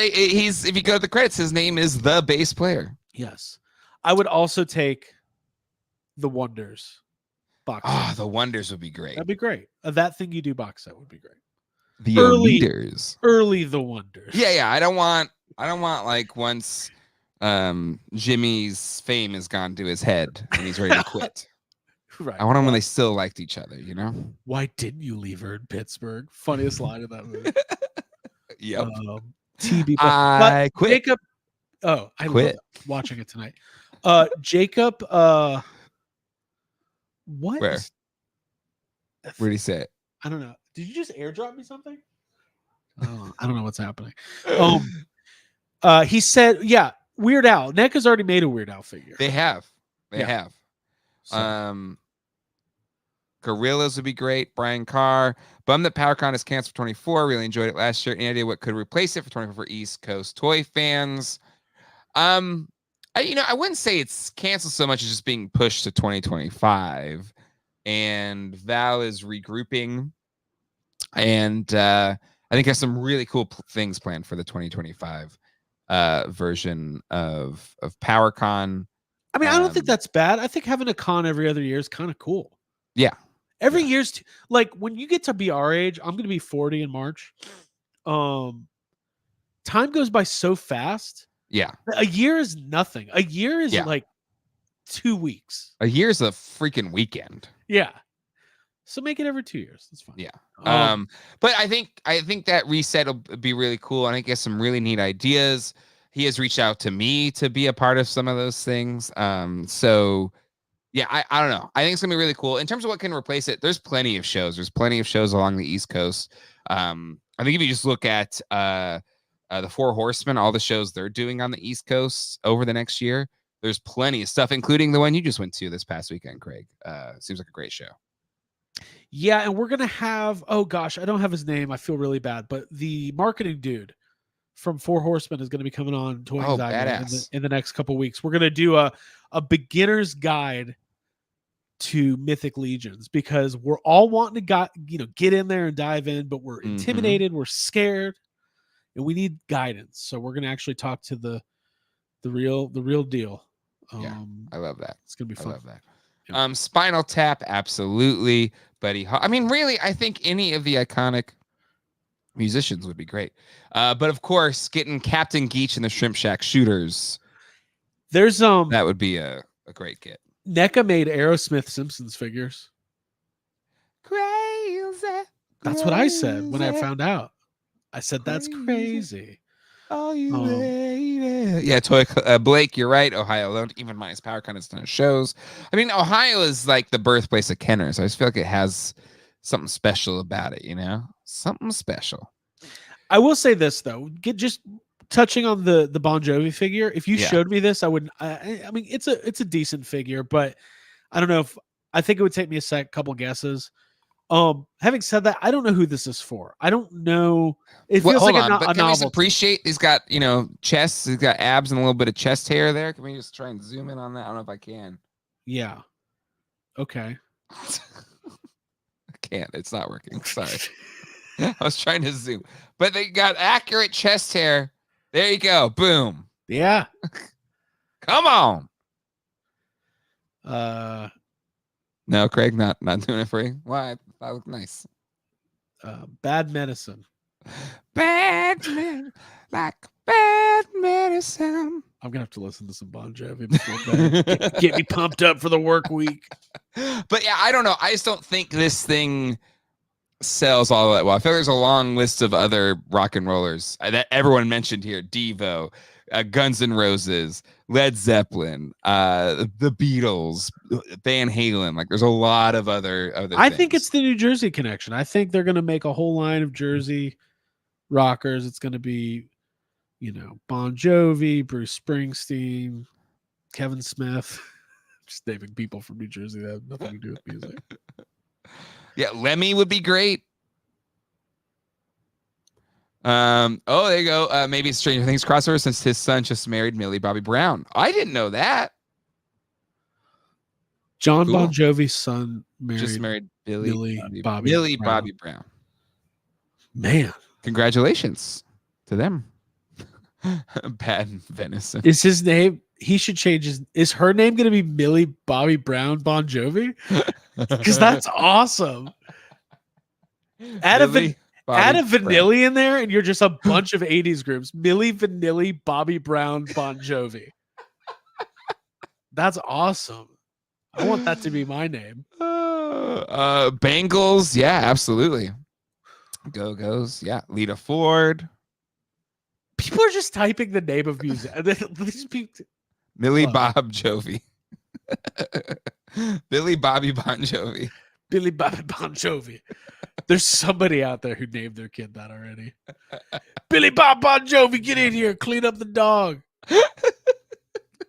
He's, if you go to the credits, his name is the bass player. Yes. I would also take the Wonders box set. The Wonders would be great. That'd be great. That Thing You Do box set would be great. The Leaders. Early the Wonders. Yeah. I don't want like once Jimmy's fame has gone to his head and he's ready to quit. Right. I want them when they still liked each other, Why didn't you leave her in Pittsburgh? Funniest line of that movie. Yep. TB. I quit. Jacob. Oh, I quit watching it tonight. Jacob. What? Where did he say it? I don't know. Did you just airdrop me something? Oh, I don't know what's happening. He said, yeah, Weird Al. NECA's already made a Weird Al figure. They have. So. Gorillas would be great. Brian Carr. Bummed that PowerCon is canceled for 24. Really enjoyed it last year. Any idea what could replace it for 24 for East Coast toy fans? I wouldn't say it's canceled so much as just being pushed to 2025. And Val is regrouping. And I think there's some really cool things planned for the 2025 version of PowerCon. I mean, I don't think that's bad. I think having a con every other year is kind of cool. Yeah. Every year's like when you get to be our age, I'm going to be 40 in March. Time goes by so fast. Yeah. A year is nothing. A year is like 2 weeks. A year is a freaking weekend. Yeah. So make it every 2 years. That's fine. Yeah. But I think that reset will be really cool. I think he has some really neat ideas. He has reached out to me to be a part of some of those things. So yeah, I don't know. I think it's gonna be really cool. In terms of what can replace it, there's plenty of shows. There's plenty of shows along the East Coast. I think if you just look at the Four Horsemen, all the shows they're doing on the East Coast over the next year, there's plenty of stuff, including the one you just went to this past weekend, Craig. Seems like a great show. Yeah, and we're gonna have, oh gosh, I don't have his name. I feel really bad, but the marketing dude from Four Horsemen is going to be coming on Toy Geeks in the next couple weeks. We're going to do a beginner's guide to Mythic Legions because we're all wanting to get in there and dive in, but we're intimidated, we're scared, and we need guidance. So we're going to actually talk to the real deal. I love that. It's going to be fun. I love that. Yeah. Spinal Tap, absolutely. Buddy, I mean, really, I think any of the iconic musicians would be great. But of course, getting Captain Geach and the Shrimp Shack Shooters. There's that would be a great get. NECA made Aerosmith Simpsons figures. Crazy. That's what I said when I found out. I said that's crazy. Oh, you lady. Yeah, Toy Blake, you're right. Ohio alone, even minus PowerCon, it's done shows. I mean, Ohio is like the birthplace of Kenner, so I just feel like it has something special about it, something special. I will say this though, just touching on the Bon Jovi figure. If you showed me this, I wouldn't. I mean, it's a decent figure, but I don't know if I think it would take me a couple guesses. Having said that, I don't know who this is for. I don't know. It Well, feels hold like on, a but can we just novelty. appreciate he's got, chest, he's got abs and a little bit of chest hair there. Can we just try and zoom in on that? I don't know if I can. Yeah. Okay. I can't. It's not working. Sorry. I was trying to zoom, but they got accurate chest hair. There you go. Boom. Yeah. Come on. No, Craig, not doing it for you. Why? That looked nice. Bad medicine. Bad man, like bad medicine. I'm gonna have to listen to some Bon Jovi before bed. Get me pumped up for the work week. But yeah, I don't know. I just don't think this thing sells all that well. I feel like there's a long list of other rock and rollers that everyone mentioned here: Devo, Guns N' Roses, Led Zeppelin, the Beatles, Van Halen. Like, there's a lot of other I things. think it's the New Jersey connection. I think they're gonna make a whole line of Jersey rockers. It's gonna be, Bon Jovi, Bruce Springsteen, Kevin Smith. Just naming people from New Jersey that have nothing to do with music. Yeah, Lemmy would be great. There you go. Maybe it's Stranger Things crossover since his son just married Millie Bobby Brown. I didn't know that. John Bon Jovi's son just married Millie Bobby Brown. Man, congratulations to them. Bad venison. Is his name? He should change his. Is her name going to be Millie Bobby Brown Bon Jovi? Because that's awesome. Add a vanilla in there, and you're just a bunch of '80s groups. Millie Vanilli, Bobby Brown, Bon Jovi. That's awesome. I want that to be my name. Bengals, yeah, absolutely. Go-Go's, yeah. Lita Ford. People are just typing the name of music. Millie Bob Jovi. Billy Bobby Bon Jovi. Billy Bobby Bon Jovi. There's somebody out there who named their kid that already. Billy Bob Bon Jovi, get in here. Clean up the dog.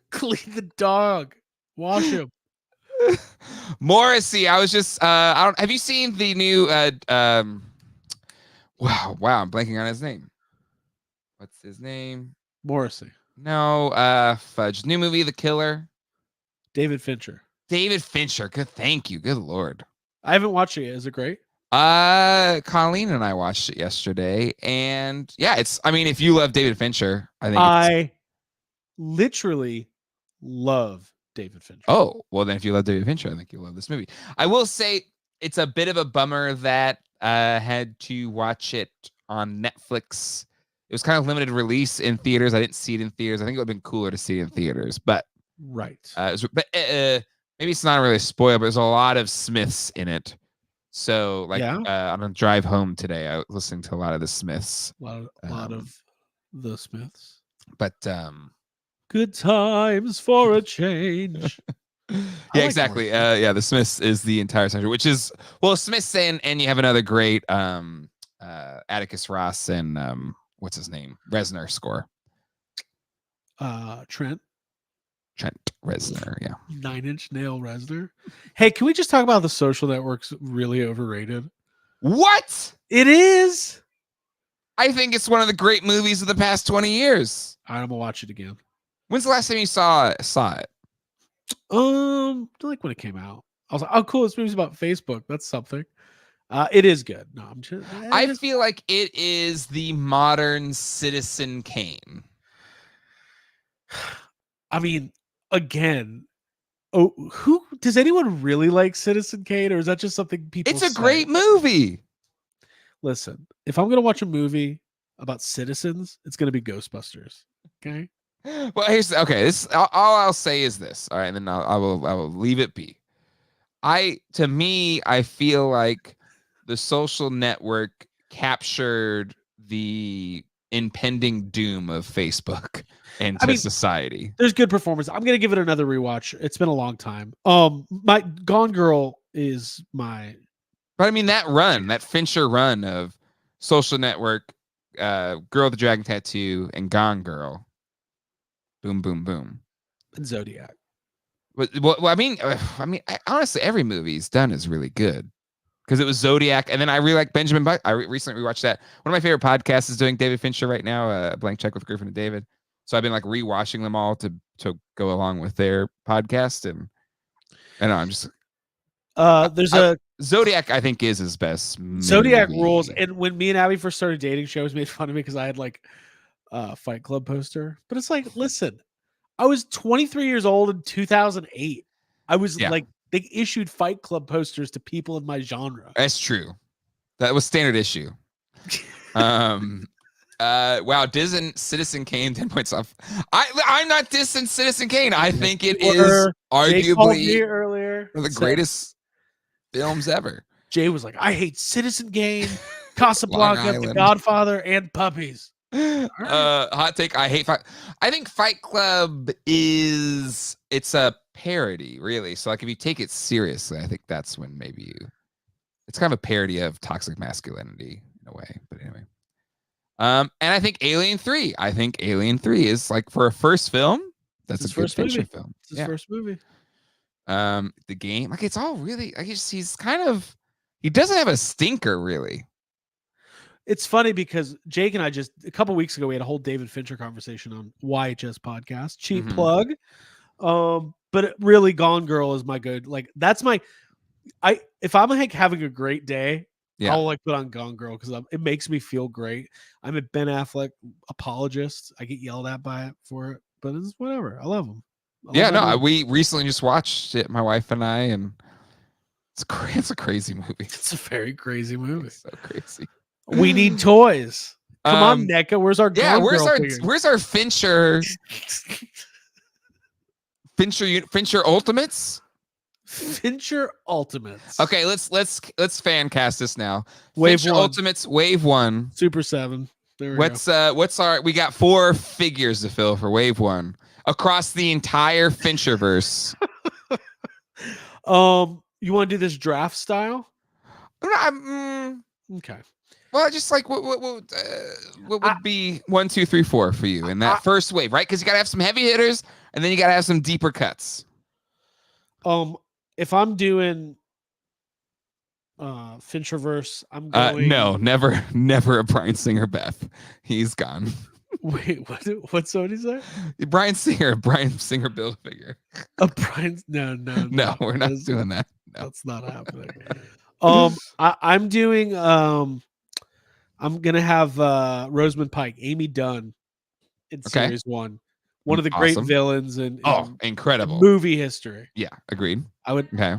Clean the dog. Wash him. Morrissey, I was just have you seen the new wow, I'm blanking on his name. What's his name? Morrissey. No, fudge. New movie, The Killer. David Fincher. Good, thank you. Good Lord. I haven't watched it yet. Is it great? Colleen and I watched it yesterday, and yeah, if you love David Fincher, I literally love David Fincher. Oh, well then if you love David Fincher, I think you'll love this movie. I will say it's a bit of a bummer that had to watch it on Netflix. It was kind of limited release in theaters. I didn't see it in theaters. I think it would have been cooler to see it in theaters, but right. Maybe it's not really a spoiler, but there's a lot of Smiths in it. So, on a drive home today, I was listening to a lot of the Smiths. A lot of the Smiths. But good times for a change. Yeah, exactly. The Smiths is the entire soundtrack, which is Smiths and you have another great Atticus Ross and what's his name? Reznor score. Trent Reznor, yeah. 9 Inch Nail Reznor. Hey, can we just talk about The Social Network's really overrated? What? It is. I think it's one of the great movies of the past 20 years. I'm gonna watch it again. When's the last time you saw it? Like when it came out. I was like, oh cool, this movie's about Facebook. That's something. It is good. No, I'm just I feel like it is the modern Citizen Kane. I mean, again, who does anyone really like Citizen Kane, or is that just something people It's a great movie. Listen, if I'm gonna watch a movie about citizens, it's gonna be Ghostbusters. Okay. Well, this all I'll say is this. All right, and then I will leave it be. I feel like The Social Network captured the impending doom of Facebook and society. There's good performance. I'm gonna give it another rewatch. It's been a long time. My Gone Girl is my. But I mean that Fincher run of Social Network, Girl with the Dragon Tattoo, and Gone Girl. Boom, boom, boom. And Zodiac. Well, I mean, honestly, every movie he's done is really good. because it was Zodiac, and then I really like Benjamin Button. I recently rewatched that. One of my favorite podcasts is doing David Fincher right now, Blank Check with Griffin and David. So I've been like rewatching them all to go along with their podcast, and I'm just Zodiac. I think is his best. Zodiac movie. rules. And when me and Abby first started dating, she always made fun of me because I had like a Fight Club poster. But it's like, listen, I was 23 years old in 2008. I was like, they issued Fight Club posters to people in my genre. That's true. That was standard issue. Wow, Citizen Kane 10 points off. I'm not dissing Citizen Kane. I think it is arguably earlier one of the greatest films ever. Jay was like, I hate Citizen Kane, Casablanca, The Godfather, and Puppies. Hot take. I think Fight Club it's a parody, really. So like if you take it seriously, I think that's when maybe it's kind of a parody of toxic masculinity in a way. But anyway. And I think Alien 3. I think Alien 3 is like for a first film. That's a good Fincher film. It's his first movie. The game, like it's all really. He's kind of. He doesn't have a stinker really. It's funny because Jake and I just a couple weeks ago we had a whole David Fincher conversation on YHS podcast. Cheap plug. But really, Gone Girl is my good. Like that's my. If I'm like having a great day. Yeah. I'll like put on Gone Girl because it makes me feel great. I'm a Ben Affleck apologist. I get yelled at for it, but it's whatever. I love him. We recently just watched it, my wife and I, and it's a crazy movie. It's a very crazy movie. It's so crazy. We need toys. Come on, NECA. Where's our where's our Fincher Ultimates? Fincher Ultimates. Okay, let's fan cast this now. Wave Fincher 1. Ultimates, Wave 1. Super 7. There we go. We got 4 figures to fill for Wave 1 across the entire Fincherverse. You want to do this draft style? Okay. Well, just like what would be 1, 2, 3, 4 for you in that first wave, right? Because you gotta have some heavy hitters and then you gotta have some deeper cuts. If I'm doing Fincherverse, I'm going. No, never a Bryan Singer Beth. He's gone. Wait, what's what he say? Bryan Singer build figure. No, we're not doing that. No. That's not happening. I'm doing. I'm gonna have Rosamund Pike, Amy Dunn, in series 1. One of the great villains in incredible movie history. Yeah, agreed. I would. Okay.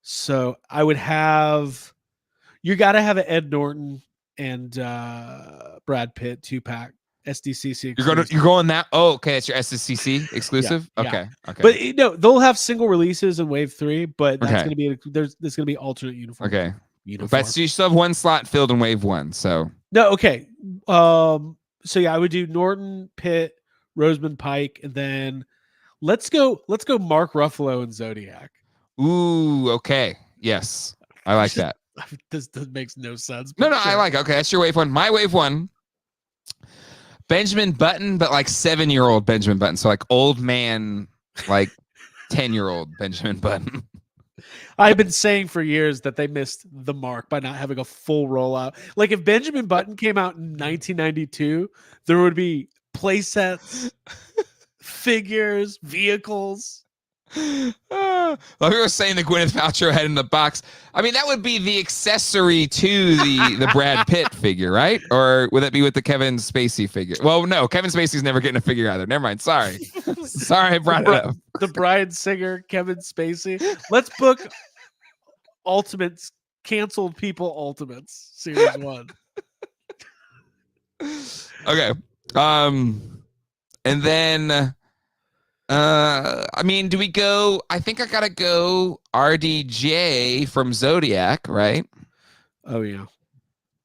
So I would have. You got to have an Ed Norton and Brad Pitt 2-pack SDCC. You're going that. Oh, okay. It's your SDCC exclusive. Yeah, okay. Yeah. Okay. But they'll have single releases in Wave 3, but that's gonna be there's gonna be alternate uniform. Okay. But you still have 1 slot filled in Wave 1. So no. Okay. So yeah, I would do Norton, Pitt, Rosamund Pike, and then let's go Mark Ruffalo and Zodiac. Ooh, okay. Yes. I like that. This makes no sense. No, I like it. Okay, that's your Wave 1. My Wave 1. Benjamin Button, but like 7-year-old Benjamin Button. So like old man, like 10-year-old Benjamin Button. I've been saying for years that they missed the mark by not having a full rollout. Like if Benjamin Button came out in 1992, there would be play sets, figures, vehicles. Like we were saying the Gwyneth Paltrow head in the box. I mean, that would be the accessory to the Brad Pitt figure, right? Or would that be with the Kevin Spacey figure? Well, no, Kevin Spacey's never getting a figure either. Never mind. Sorry. Sorry I brought it up. The Bryan Singer, Kevin Spacey. Let's book Ultimates, canceled people Ultimates, Series 1. Okay. And then I mean, do we go? I think I gotta go RDJ from Zodiac, right? Oh yeah.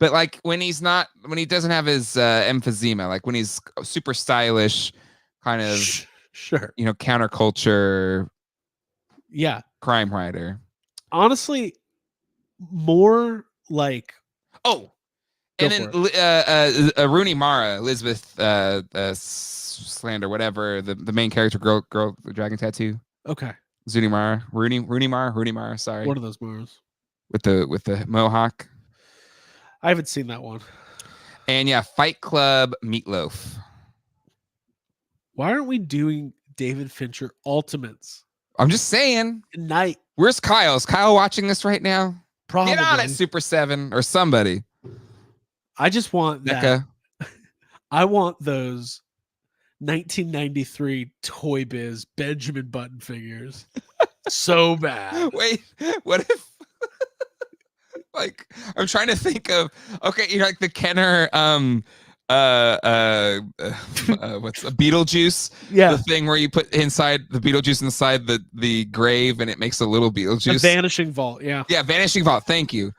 But like when he doesn't have his emphysema, like when he's super stylish, kind of sure, counterculture, crime writer. Honestly, more like and then Rooney Mara, Elizabeth Slander, whatever, the main character, girl with the dragon tattoo. Okay. Rooney Mara, sorry. One of those Mars. With the mohawk. I haven't seen that one. And yeah, Fight Club Meatloaf. Why aren't we doing David Fincher Ultimates? I'm just saying. Tonight. Where's Kyle? Is Kyle watching this right now? Probably. Get on it, Super 7 or somebody. I just want NECA. that. I want those 1993 Toy Biz Benjamin Button figures so bad. Wait, what if like I'm trying to think of like the Kenner what's a Beetlejuice? Yeah, the thing where you put inside the Beetlejuice inside the grave and it makes a little Beetlejuice. The vanishing vault. Yeah, vanishing vault. Thank you.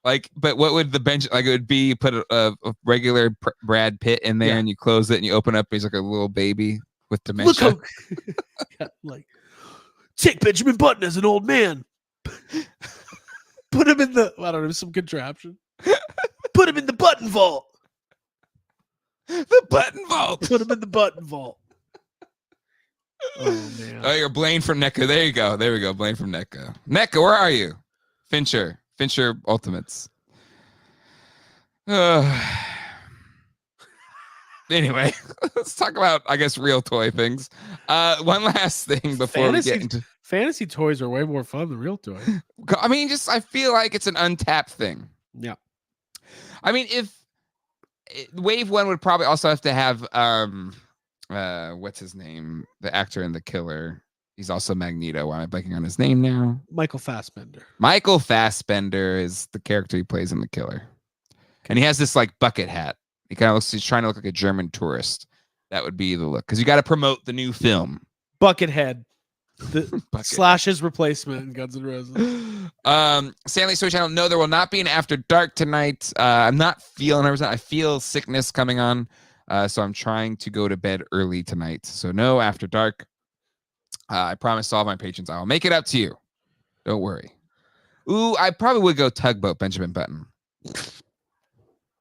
Like, but what would the bench like? It would be you put a regular Brad Pitt in there and you close it and you open up. He's like a little baby with dementia. Look how, like, take Benjamin Button as an old man. Put him in the I don't know, some contraption. Put him in the button vault. The button vault. Put him in the button vault. Oh man. Oh, you're Blaine from NECA. There you go. There we go. Blaine from NECA. NECA, where are you? Fincher Ultimates. Anyway, let's talk about, I guess, real toy things. One last thing before we get into fantasy toys are way more fun than real toys. I mean, I feel like it's an untapped thing. Yeah. I mean, if Wave 1 would probably also have to have what's his name? The actor in The Killer. He's also Magneto. Why am I blanking on his name now? Michael Fassbender. Michael Fassbender is the character he plays in The Killer. And he has this like bucket hat. He kind of looks, he's trying to look like a German tourist. That would be the look. Because you got to promote the new film. Buckethead. Slash his replacement in Guns N' Roses. Stanley Story Channel, no, there will not be an After Dark tonight. I'm not feeling 100%. I feel sickness coming on. So I'm trying to go to bed early tonight. So no After Dark. I promise all my patrons I will make it up to you. Don't worry. Ooh, I probably would go Tugboat, Benjamin Button.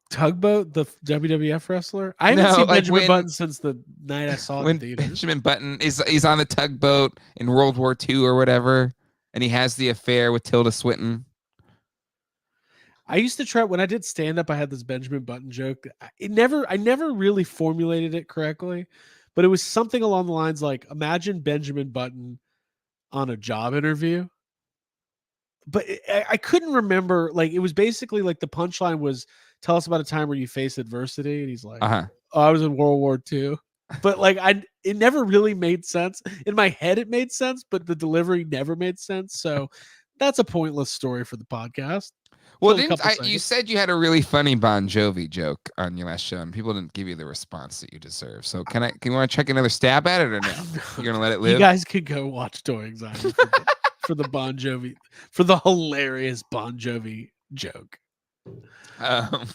Tugboat, the WWF wrestler? I haven't seen Benjamin Button since the night I saw it in theaters. Benjamin Button he's on the tugboat in World War II or whatever, and he has the affair with Tilda Swinton. I used to try when I did stand up. I had this Benjamin Button joke. I never really formulated it correctly, but it was something along the lines like, imagine Benjamin Button on a job interview. But I couldn't remember. Like, it was basically like the punchline was, tell us about a time where you faced adversity. And he's like, oh, I was in World War II. But like, it never really made sense. In my head, it made sense, but the delivery never made sense. So that's a pointless story for the podcast. Well, you said you had a really funny Bon Jovi joke on your last show, and people didn't give you the response that you deserve. So can you want to check another stab at it or no? You're gonna let it live? You guys could go watch Toy Anxiety for the Bon Jovi, for the hilarious Bon Jovi joke. Boy.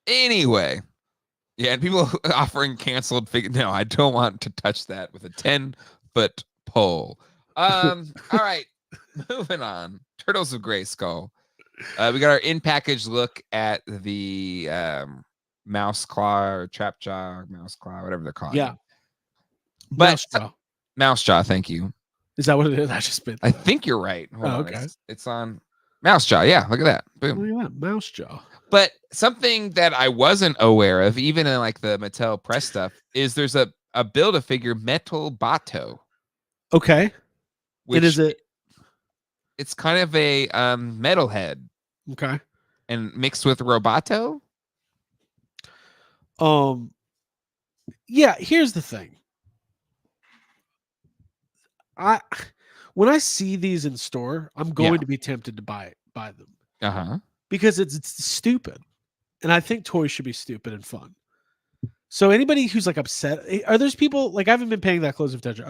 Anyway, yeah, and people offering canceled figure. No, I don't want to touch that with a 10-foot pole. All right. Moving on. Turtles of Grayskull. We got our in-package look at the mouse claw or trap jaw, mouse claw, whatever they're called. Yeah. But mouse jaw, thank you. Is that what it is? I think you're right. Hold on. Okay. It's on mouse jaw. Yeah, look at that. Boom. Look at that. Mouse jaw. But something that I wasn't aware of, even in like the Mattel press stuff, is there's a Build-A-Figure Metal Bato. Okay. Which is it? It's kind of a metal head. Okay. And mixed with Roboto? Yeah, here's the thing. When I see these in store, I'm going to be tempted to buy them. Because it's stupid. And I think toys should be stupid and fun. So anybody who's like upset, are there people like I haven't been paying that close of attention.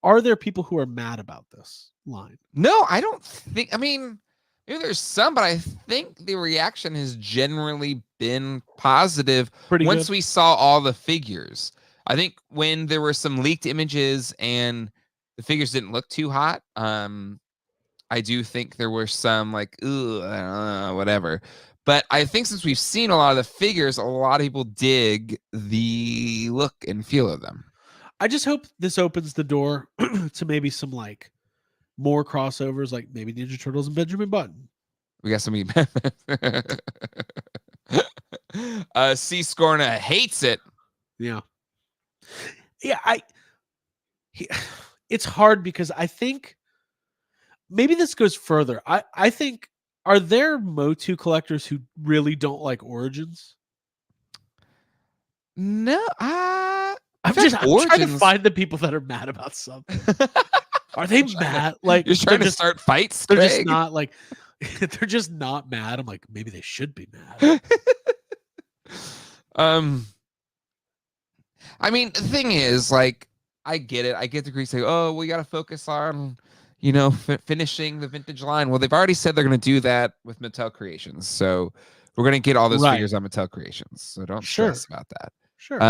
Are there people who are mad about this line? No, I don't think. I mean, maybe there's some, but I think the reaction has generally been positive once we saw all the figures. I think when there were some leaked images and the figures didn't look too hot, I do think there were some like, whatever. But I think since we've seen a lot of the figures, a lot of people dig the look and feel of them. I just hope this opens the door to maybe some like more crossovers, like maybe Ninja Turtles and Benjamin Button. We got some. C Scorna hates it. Yeah. It's hard because I think maybe this goes further. I think, are there Motu collectors who really don't like Origins? No, I'm trying to find the people that are mad about something. Are they mad? Like you're trying to start fights? They're Craig? just not like they're just not mad. I'm like, maybe they should be mad. I mean, the thing is, like, I get it. I get the Greeks say, "Oh, we got to focus on, finishing the vintage line." Well, they've already said they're going to do that with Mattel Creations, so we're going to get all those figures on Mattel Creations. So don't stress about that. Sure.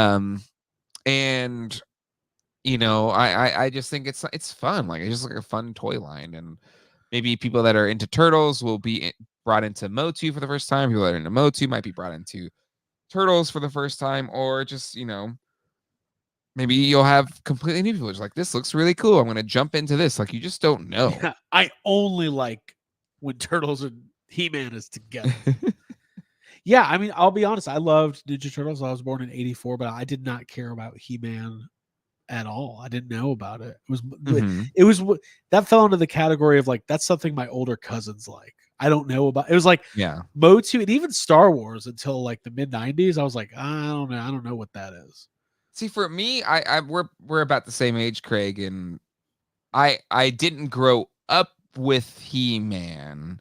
And I just think it's fun. Like, it's just like a fun toy line, and maybe people that are into Turtles will be brought into Motu for the first time. People that are into Motu might be brought into Turtles for the first time, or just maybe you'll have completely new people. It's like, this looks really cool. I'm going to jump into this. Like, you just don't know. Yeah, I only like when Turtles and He-Man is together. Yeah, I mean, I'll be honest. I loved Ninja Turtles. I was born in '84, but I did not care about He-Man at all. I didn't know about it. It was that fell into the category of like, that's something my older cousins like. I don't know about. It was like Motu and even Star Wars until like the mid '90s. I was like, I don't know. I don't know what that is. See, for me, we're about the same age, Craig, and I didn't grow up with He-Man,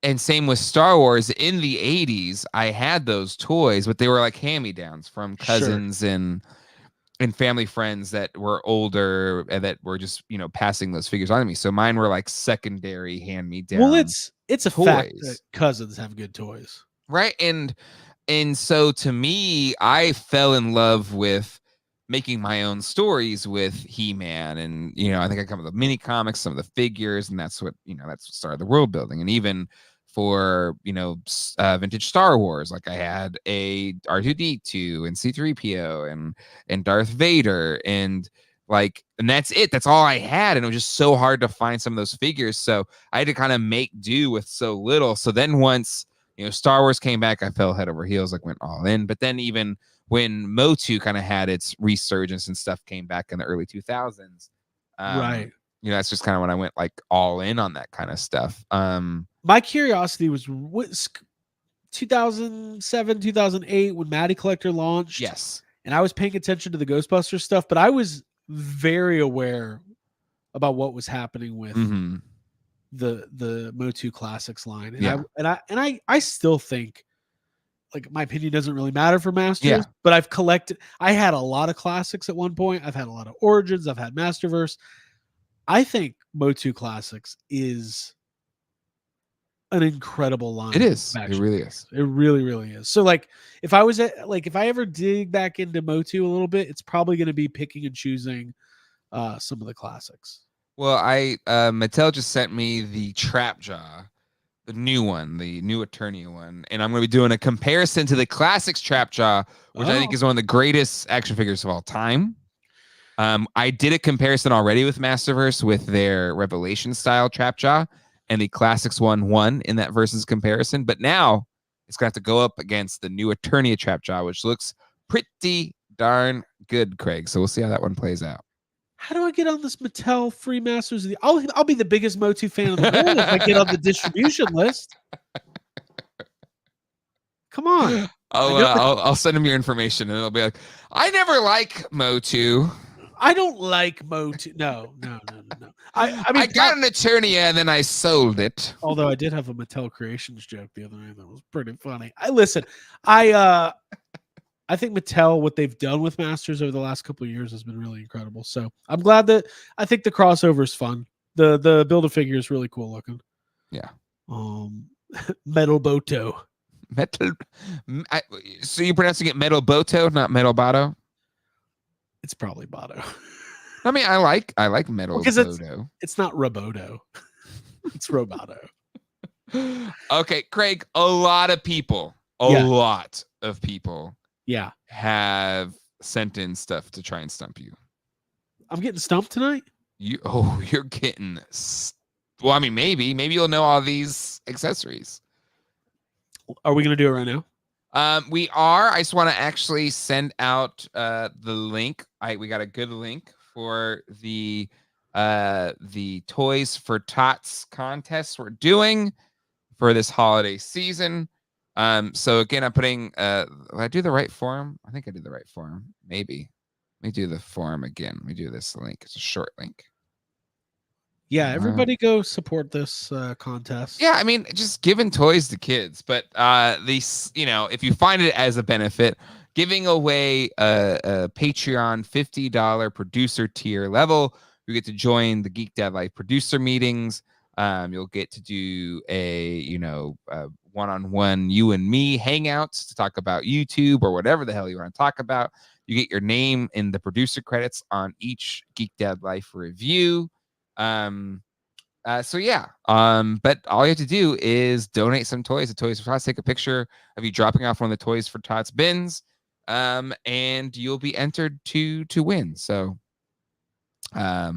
and same with Star Wars. In the 80s, I had those toys, but they were like hand-me-downs from cousins and family friends that were older and that were just, passing those figures on to me. So mine were like secondary hand-me-down. Well, it's a fact that cousins have good toys. Right. And so to me, I fell in love with making my own stories with He-Man. And, I think I come with the mini comics, some of the figures, and that's what started the world building. And even for, vintage Star Wars, like I had a R2-D2 and C-3PO and Darth Vader and that's it. That's all I had. And it was just so hard to find some of those figures. So I had to kind of make do with so little. So then once, Star Wars came back, I fell head over heels, like went all in. But then even when Motu kind of had its resurgence and stuff came back in the early 2000s, right. That's just kind of when I went like all in on that kind of stuff. My curiosity was 2007, 2008 when Matty Collector launched. Yes. And I was paying attention to the Ghostbusters stuff, but I was very aware about what was happening with the Motu Classics line. And I still think, like, my opinion doesn't really matter for Masters, but I had a lot of classics at one point. I've had a lot of Origins. I've had Masterverse. I think Motu Classics is an incredible line. It is. It really is. It really, really is. So like, if I ever dig back into Motu a little bit, it's probably going to be picking and choosing some of the classics. Well, Mattel just sent me the Trap Jaw, the new one, the new Eternia one, and I'm going to be doing a comparison to the classics Trap Jaw, which I think is one of the greatest action figures of all time. I did a comparison already with Masterverse with their Revelation style Trap Jaw, and the classics one won in that versus comparison. But now it's going to have to go up against the new Eternia Trap Jaw, which looks pretty darn good, Craig. So we'll see how that one plays out. How do I get on this Mattel Free Masters? I'll be the biggest Motu fan in the world if I get on the distribution list. Come on. I'll send him your information, and it'll be like, I never like Motu. I don't like Motu. No. I mean, I got an Eternia and then I sold it. Although I did have a Mattel Creations joke the other night that was pretty funny. I think Mattel, what they've done with Masters over the last couple of years has been really incredible. So I'm glad I think the crossover is fun. The Build-A-Figure is really cool looking. Yeah. Metal Boto. So you're pronouncing it Metal Boto, not Metal Bato? It's probably Bato. I mean, I like Metal Boto. It's not Roboto. It's Roboto. Okay, Craig, a lot of people have sent in stuff to try and stump you. I'm getting stumped tonight? You're getting... Well, I mean, maybe you'll know all these accessories. Are we going to do it right now? We are. I just want to actually send out the link. We got a good link for the Toys for Tots contest we're doing for this holiday season. So again, I'm putting did I do the right form? I think I did the right form. Maybe. Let me do the form again. Let me do this link. It's a short link. Yeah, everybody go support this contest. Yeah, I mean, just giving toys to kids, but these, if you find it as a benefit, giving away a Patreon $50 producer tier level, you get to join the Geek Dad Life producer meetings. You'll get to do a one-on-one you and me hangouts to talk about YouTube or whatever the hell you want to talk about. You get your name in the producer credits on each Geek Dad Life review. So yeah, but all you have to do is donate some toys to Toys for Tots. Take a picture of you dropping off one of the Toys for Tots bins, and you'll be entered to win. So, yeah,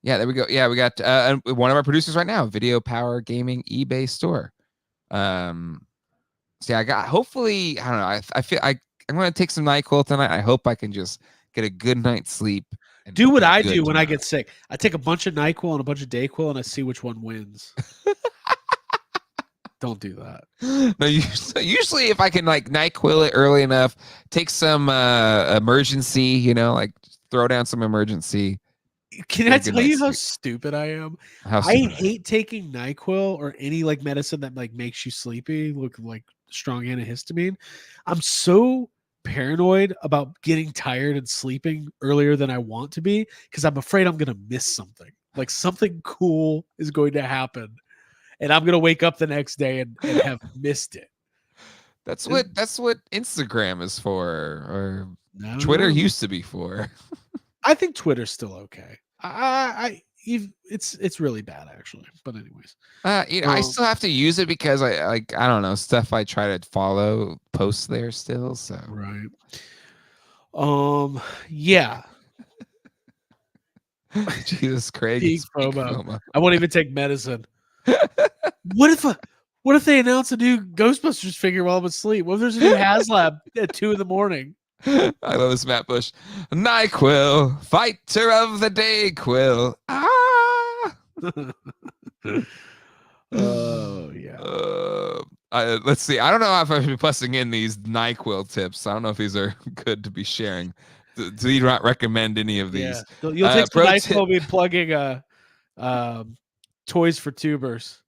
there we go. Yeah, we got one of our producers right now, Video Power Gaming eBay store. So yeah, I got. Hopefully, I don't know. I feel I'm gonna take some NyQuil tonight. I hope I can just get a good night's sleep. Do what I do when I get sick. I take a bunch of NyQuil and a bunch of Dayquil, and I see which one wins. Don't do that. No, usually if I can like NyQuil it early enough, take some emergency, like throw down some emergency. Can I tell you how stupid I am? I hate taking NyQuil or any like medicine that like makes you sleepy, look like strong antihistamine. I'm so paranoid about getting tired and sleeping earlier than I want to be because I'm afraid I'm going to miss something. Like something cool is going to happen and I'm going to wake up the next day and have missed it. That's what Instagram is for, or Twitter used to be for. I think Twitter's still okay. It's really bad actually, but anyways, I still have to use it because I don't know, stuff I try to follow posts there still. So right. Yeah. Jesus, Craig. Geek FOMO. I won't even take medicine. What if they announce a new Ghostbusters figure while I'm asleep? What if there's a new HasLab at 2 a.m? I love this Matt Bush. NyQuil, fighter of the day, Quill. Oh yeah. Let's see. I don't know if I should be busting in these NyQuil tips. I don't know if these are good to be sharing. Do you not recommend any of these? Yeah. You'll take some NyQuil be plugging Toys for Tubers.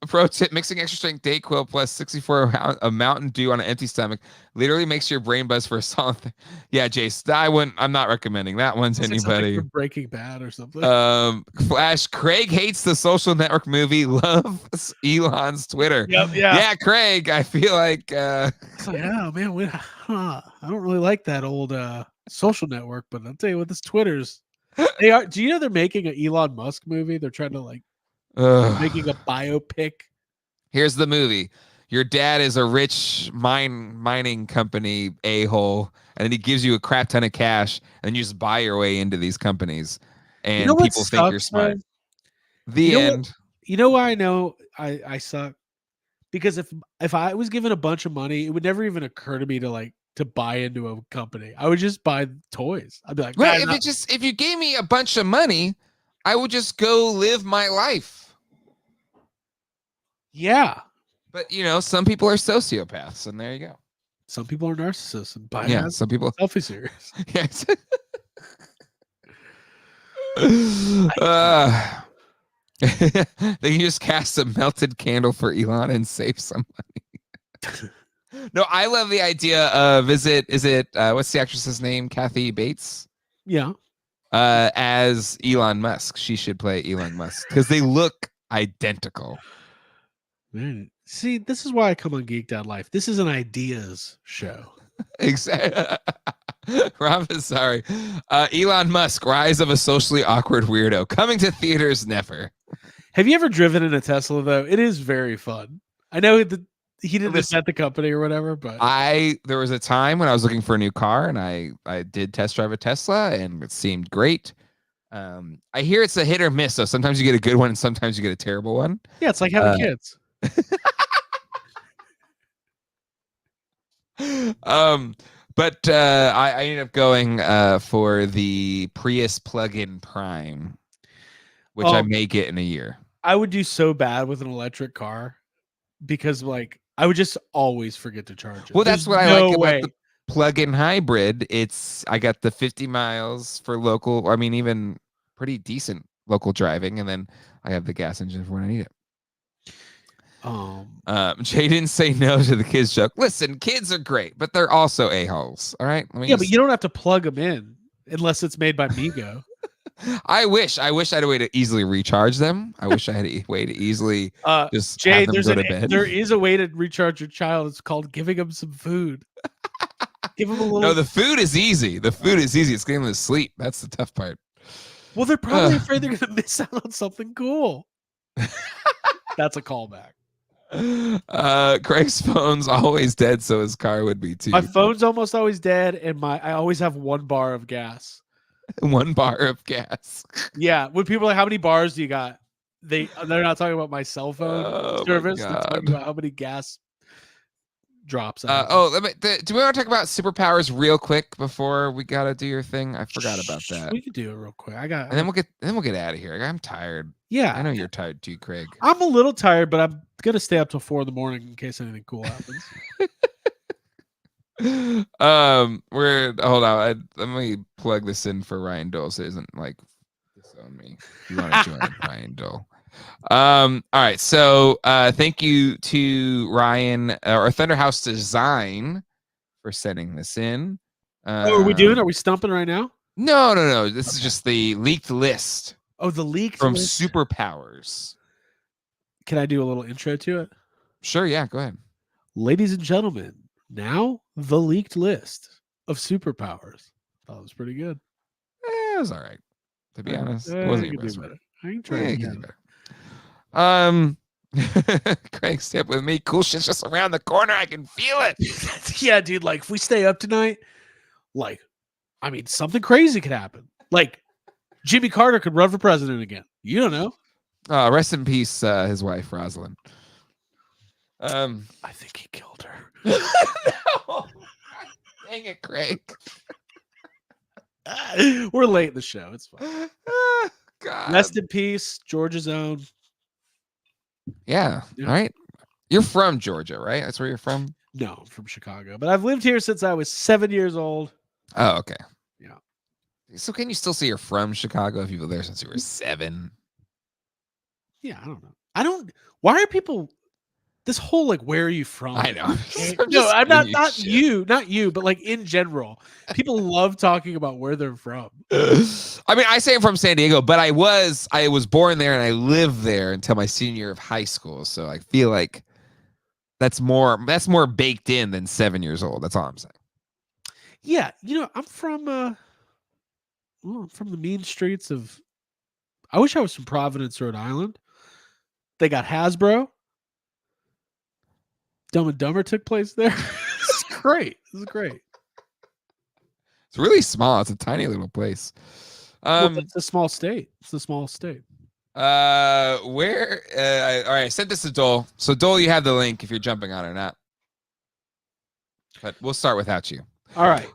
Pro tip: mixing extra strength Dayquil plus 64 of Mountain Dew on an empty stomach literally makes your brain buzz for a solid thing. Yeah, Jace, I'm not recommending that one to anybody. From Breaking Bad or something. Flash: Craig hates the Social Network movie, loves Elon's Twitter. Yeah, Craig, I feel like yeah, man, I don't really like that old Social Network, but I'll tell you what, this Twitter's do you know they're making an Elon Musk movie? They're trying to like making a biopic. Here's the movie. Your dad is a rich mining company a-hole, and then he gives you a crap ton of cash, and you just buy your way into these companies, and people think you're smart. The end. You know why I know I suck? Because if I was given a bunch of money, it would never even occur to me to buy into a company. I would just buy toys. I'd be like, right. If you gave me a bunch of money, I would just go live my life. Yeah. But some people are sociopaths, and there you go. Some people are narcissists and buy some people Selfie Series. Yes. They can just cast a melted candle for Elon and save some money. No, I love the idea of is it what's the actress's name? Kathy Bates? Yeah. As Elon Musk. She should play Elon Musk because they look identical. Man, see, this is why I come on Geek Dad Life. This is an ideas show. Exactly. Rob is sorry. Elon Musk, Rise of a Socially Awkward Weirdo, coming to theaters never. Have you ever driven in a Tesla though? It is very fun. I know he didn't invent the company or whatever. But there was a time when I was looking for a new car, and I did test drive a Tesla, and it seemed great. I hear it's a hit or miss, so sometimes you get a good one, and sometimes you get a terrible one. Yeah, it's like having kids. But I ended up going for the Prius plug-in Prime, which I may get in a year. I would do so bad with an electric car because like I would just always forget to charge it. Well, that's what I like about the plug-in hybrid. I got the 50 miles for local, I mean, even pretty decent local driving, and then I have the gas engine for when I need it. Jay didn't say no to the kids joke. Listen, kids are great, but they're also a-holes. All right. But you don't have to plug them in unless it's made by Mego. I wish I had a way to easily recharge them. I wish I had a way to easily just Jay, have them go to bed. There is a way to recharge your child. It's called giving them some food. Give them a little. No, the food is easy. The food is easy. It's getting them to sleep. That's the tough part. Well, they're probably afraid they're going to miss out on something cool. That's a callback. Craig's phone's always dead, so his car would be too. My phone's almost always dead, and I always have 1 bar of gas. 1 bar of gas. Yeah, when people are like, how many bars do you got? They're not talking about my cell phone service. They're talking about how many gas drops. Do we want to talk about superpowers real quick before we gotta do your thing? I forgot about that. We could do it real quick. And then we'll get out of here. I'm tired. Yeah, I know you're tired too, Craig. I'm a little tired, but I'm gonna stay up till 4 in the morning in case anything cool happens. Hold on. Let me plug this in for Ryan Dole so it isn't like disown me. If you want to join Ryan Dole. All right. So thank you to Ryan or Thunderhouse Design for sending this in. Are we stumping right now? No. This is just the leaked list. Oh, the leaked from list? Superpowers. Can I do a little intro to it? Sure, yeah, go ahead. Ladies and gentlemen, now the leaked list of superpowers. Thought it was pretty good. It was all right. To be honest, it wasn't your best work. I ain't trying to do better. Craig, stay up with me. Cool shit's just around the corner. I can feel it. Yeah, dude. Like, if we stay up tonight, like, I mean, something crazy could happen. Like, Jimmy Carter could run for president again. You don't know. Rest in peace, his wife, Rosalind. I think he killed her. No. Dang it, Craig. We're late in the show. It's fine. God. Rest in peace, Georgia's own. Yeah. All right. You're from Georgia, right? That's where you're from? No, I'm from Chicago. But I've lived here since I was 7 years old. Oh, okay. Yeah. So can you still say you're from Chicago if you've lived there since you were 7? Yeah, I don't know. Why are people this whole like where are you from? I know. I'm not you, but like in general. People love talking about where they're from. I mean, I say I'm from San Diego, but I was born there and I lived there until my senior year of high school. So I feel like that's more baked in than 7 years old. That's all I'm saying. Yeah, I'm from the mean streets of. I wish I was from Providence, Rhode Island. They got Hasbro. Dumb and Dumber took place there. This is great. It's really small. It's a tiny little place. It's a small state. All right, I sent this to Dole. So Dole, you have the link if you're jumping on or not. But we'll start without you. All right.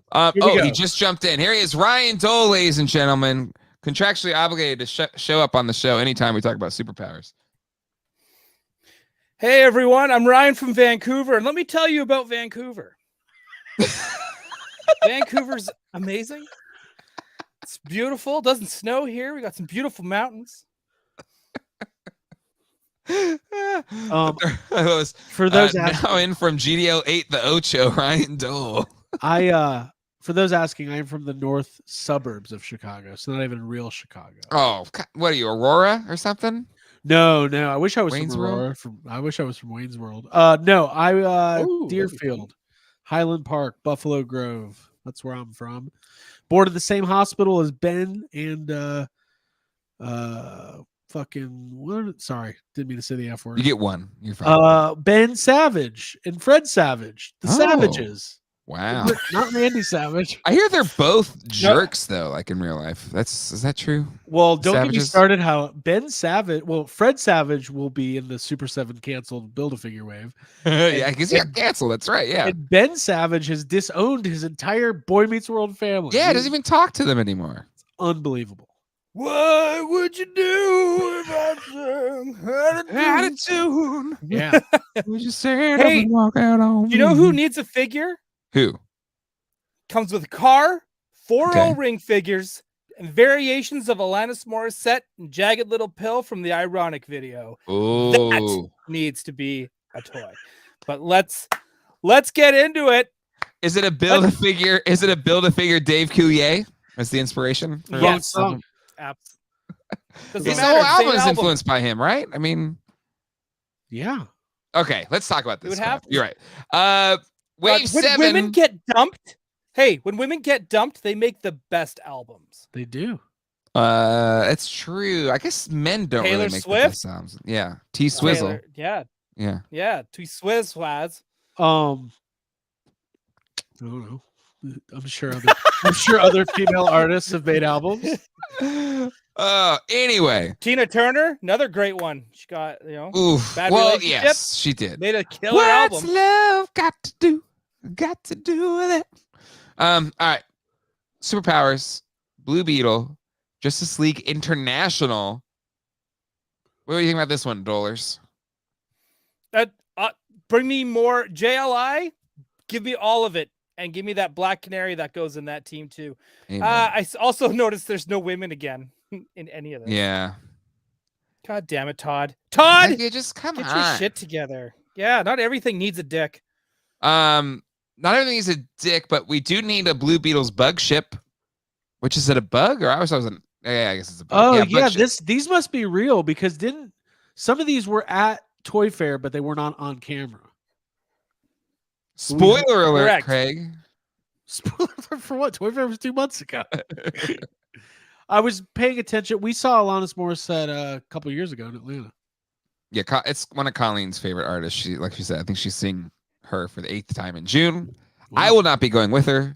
He just jumped in. Here he is, Ryan Dole, ladies and gentlemen, contractually obligated to show up on the show anytime we talk about superpowers. Hey, everyone. I'm Ryan from Vancouver, and let me tell you about Vancouver. Vancouver's amazing. It's beautiful. It doesn't snow here. We got some beautiful mountains. For those now in from GDO 8 the Ocho, Ryan Dole. For those asking, I am from the north suburbs of Chicago, so not even real Chicago. Oh, what are you, Aurora or something? No. I wish I was Wayne's from World? Aurora. I wish I was from Wayne's World. Deerfield, Highland Park, Buffalo Grove. That's where I'm from. Born at the same hospital as Ben and Sorry, didn't mean to say the F word. You get one. You're fine. Ben Savage and Fred Savage, the Savages. Wow. Not Randy Savage. I hear they're both jerks though, like in real life. Is that true? Well, don't get me Savages? started how Fred Savage will be in the Super 7 canceled Build-A-Figure wave. Yeah, because he got canceled. That's right. Yeah. And Ben Savage has disowned his entire Boy Meets World family. Yeah, doesn't even talk to them anymore. It's unbelievable. What would you do if I Attitude. Yeah. Would you say Hey, walk out on you know who needs a figure? Who? Comes with a car, 4 Okay. O-ring figures, and variations of Alanis Morissette and Jagged Little Pill from the Ironic video. Oh, That needs to be a toy. But let's get into it. is it a Build-A-Figure? Is it a Build-A-Figure Dave Coulier? That's the inspiration. For Yes. Song. Doesn't This matter, whole same album is album. influenced by him, right? I mean, Yeah. okay, let's talk about It this. would have to. You're right. Wave When 7. women get dumped, when women get dumped, they make the best albums. They do. It's true. I guess men don't Taylor really make Swift? the best sounds. Yeah, T Swizzle. Taylor, yeah, Yeah. T Swizz was. I don't know. I'm sure other female artists have made albums. Anyway. Tina Turner, another great one. She got, Oof. Bad Well, Relationship? yes, she did. made a killer What's album. love got to do? Got to do with it. All right. Superpowers, Blue Beetle, Justice League International. What do you think about this one, Dolars? Bring me more JLI. Give me all of it. And give me that Black Canary that goes in that team too. Amen. I also noticed there's no women again in any of this. Yeah. God damn it, Todd. Todd, Heck, you just come get on. your shit together. Yeah, not everything needs a dick. Not everything is a dick, but we do need a Blue Beetle's bug ship. Which is it a bug or I was an yeah, I guess it's a bug. Oh bug yeah, ship. these must be real because some of these were at Toy Fair, but they were not on camera. Spoiler alert, Correct. Craig. Spoiler alert for what? Toy Fair was 2 months ago. I was paying attention. We saw Alanis Morissette a couple years ago in Atlanta. Yeah, it's one of Colleen's favorite artists. Like she said, I think she's seeing her for the 8th time in June. Wow. I will not be going with her.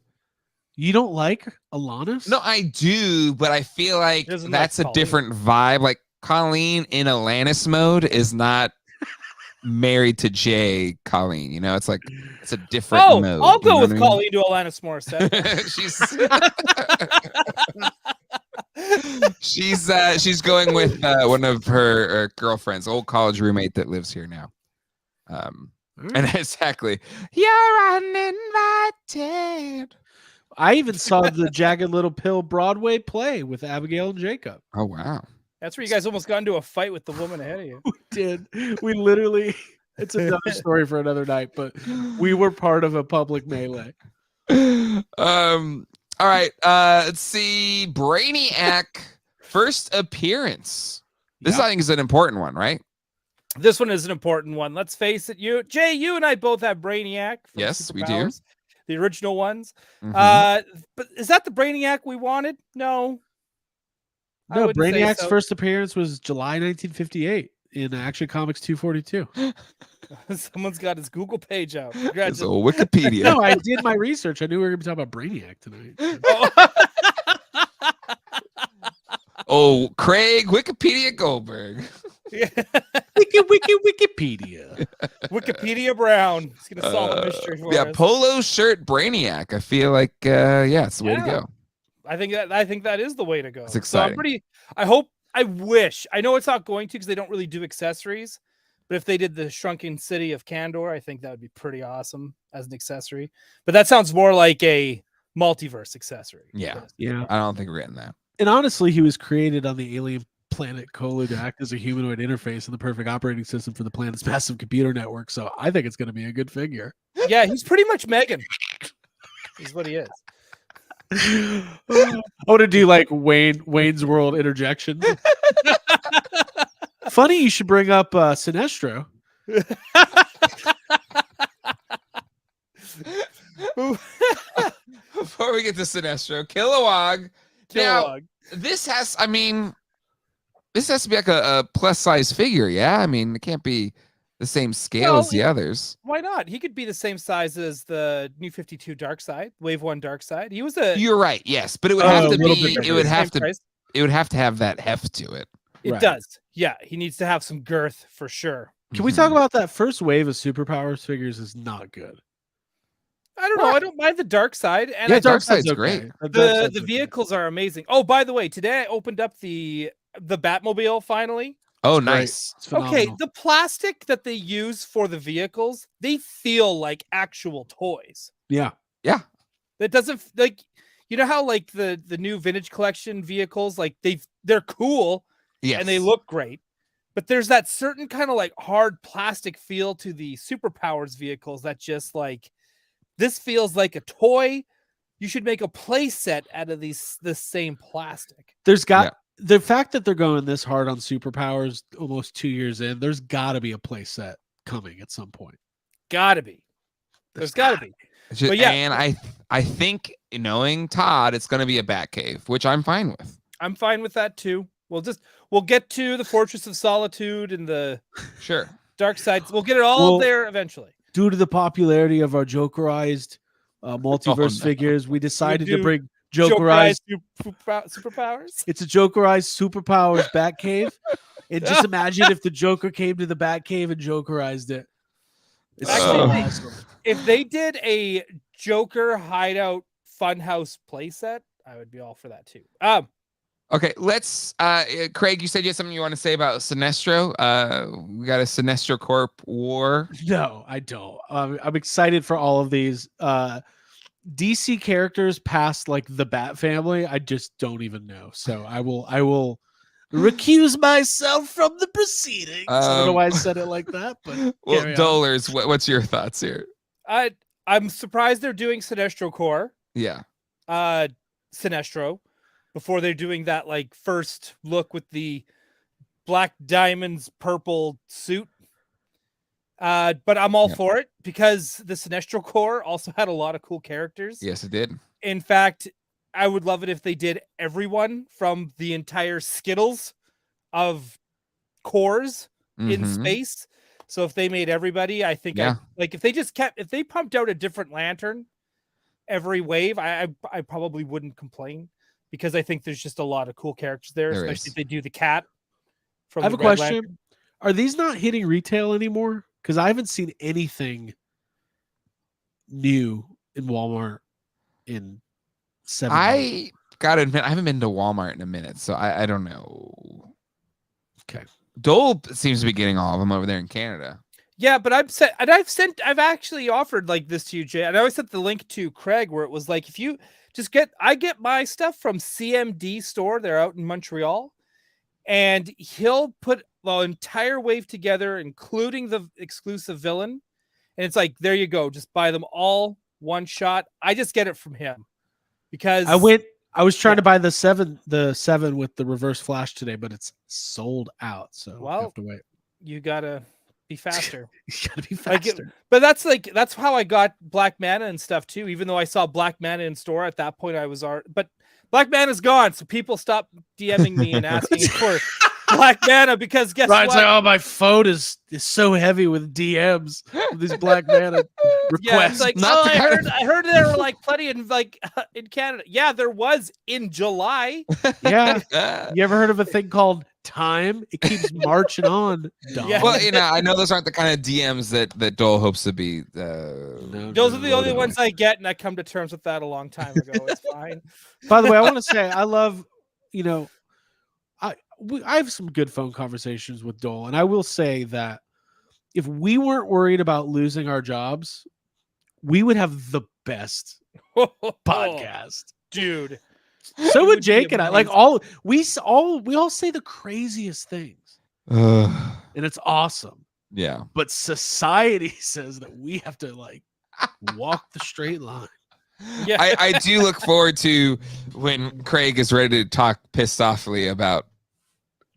You don't like Alanis? No, I do, but I feel like Doesn't that's like a Colleen. different vibe. Like Colleen in Alanis mode is not married to Jay Colleen. It's like it's a different mode. I'll go with what I mean? Colleen to Alanis Morissette. she's going with one of her girlfriends, old college roommate that lives here now. And exactly, you're uninvited. I even saw the Jagged Little Pill Broadway play with Abigail and Jacob. Oh wow. That's where you guys almost got into a fight with the woman ahead of you. We did. We literally, it's another story for another night, but we were part of a public melee. All right. Let's see. Brainiac first appearance. This I think is an important one, right? This one is an important one. Let's face it, Jay, you and I both have Brainiac. from Yes, we do. Superpowers, the original ones. Mhm. But is that the Brainiac we wanted? No. I No, wouldn't say Brainiac's so. first appearance was July 1958 in Action Comics 242. Someone's got his Google page out. It's Congratulations. old Wikipedia. No, I did my research. I knew we were going to be talking about Brainiac tonight. Oh, Craig Wikipedia Goldberg. Wikipedia. Wikipedia Brown. He's gonna solve a mystery for Yeah, us. polo shirt Brainiac. I feel like it's the way to Yeah. go. I think that is the way to go. It's So exciting. I wish. I know it's not going to because they don't really do accessories. But if they did the Shrunken City of Kandor, I think that would be pretty awesome as an accessory. But that sounds more like a multiverse accessory. Yeah. Yeah. I don't think we're getting that. And honestly, he was created on the alien planet Kolu to act as a humanoid interface and the perfect operating system for the planet's massive computer network. So I think it's going to be a good figure. Yeah, he's pretty much Megan. Is what he is. I want to do like Wayne's World interjection. Funny you should bring up Sinestro. Before we get to Sinestro, Kilowog. Now, this has, I mean, This has to be like a plus size figure, yeah? I mean, it can't be the same scale as the others. Why not? He could be the same size as the New 52 Darkseid, Wave 1 Darkseid. He was You're right, yes, but it would have to be. It would have to. price. It would have to have that heft to it. It does. Yeah, he needs to have some girth for sure. Can we talk about that first wave of Superpowers figures is not good? I don't know. I don't mind the Darkseid. And Darkseid's great. The vehicles are amazing. Oh, by the way, today I opened up the Batmobile finally. Oh, nice. Okay, the plastic that they use for the vehicles, they feel like actual toys. Yeah. Yeah. That doesn't like, you know how like the new vintage collection vehicles, like they're cool and they look great. But there's that certain kind of like hard plastic feel to the Superpowers vehicles that just like, this feels like a toy. You should make a play set out of this same plastic. The fact that they're going this hard on Superpowers almost 2 years in, there's got to be a play set coming at some point. Gotta be. There's got to be. But yeah, and I think, knowing Todd, it's going to be a Batcave, which I'm fine with. I'm fine with that too. We'll get to the Fortress of Solitude and the Dark Sides. We'll get it all there eventually. Due to the popularity of our Jokerized multiverse figures, we decided to bring Jokerized Superpowers. It's a Jokerized Superpowers Batcave. And just imagine if the Joker came to the Batcave and Jokerized it. It's awesome. If they did a Joker hideout funhouse playset, I would be all for that too. Okay, let's Craig, you said you had something you want to say about Sinestro. We got a Sinestro Corp war. No, I don't. I'm excited for all of these. DC characters past like the Bat family, I just don't even know. So I will recuse myself from the proceedings. I don't know why I said it like that, but well, Dolers, what's your thoughts here? I'm surprised they're doing Sinestro Corps. Yeah. Sinestro before they're doing that like first look with the black diamonds purple suit. But I'm all for it because the Sinestro Corps also had a lot of cool characters. Yes, it did. In fact, I would love it if they did everyone from the entire Skittles of cores in space. So if they made everybody, I think if they pumped out a different lantern every wave, I probably wouldn't complain because I think there's just a lot of cool characters there, especially if they do the cat. I have a question. Lantern. Are these not hitting retail anymore? Because I haven't seen anything new in Walmart in 7 months. I gotta admit, I haven't been to Walmart in a minute, so I don't know. Okay. Dole seems to be getting all of them over there in Canada. Yeah, but I've actually offered like this to you, Jay, and I always sent the link to Craig where it was like, if you just I get my stuff from CMD store, they're out in Montreal, and he'll put the entire wave together, including the exclusive villain, and it's like, there you go, just buy them all one shot. I just get it from him because I was trying to buy the seven with the reverse flash today, but it's sold out. So I have to wait. You gotta be faster. You gotta be faster. But that's how I got Black Mana and stuff too. Even though I saw Black Mana in store at that point, but Black Mana's gone, so people stopped DMing me and asking for Black Mana because guess what? Like, oh, my phone is so heavy with DMs with these Black Mana requests. Yeah, it's like, I heard there were like plenty in in Canada. Yeah, there was in July. Yeah. You ever heard of a thing called time? It keeps marching on. Yeah. Well, I know those aren't the kind of DMs that Dole hopes to be. Those are the only ones I get, and I come to terms with that a long time ago. It's fine. By the way, I want to say I love, I have some good phone conversations with Dole, and I will say that if we weren't worried about losing our jobs, we would have the best podcast, dude. So would Jake and I. Like we all say the craziest things, and it's awesome. Yeah, but society says that we have to like walk the straight line. Yeah, I do look forward to when Craig is ready to talk pissed offly about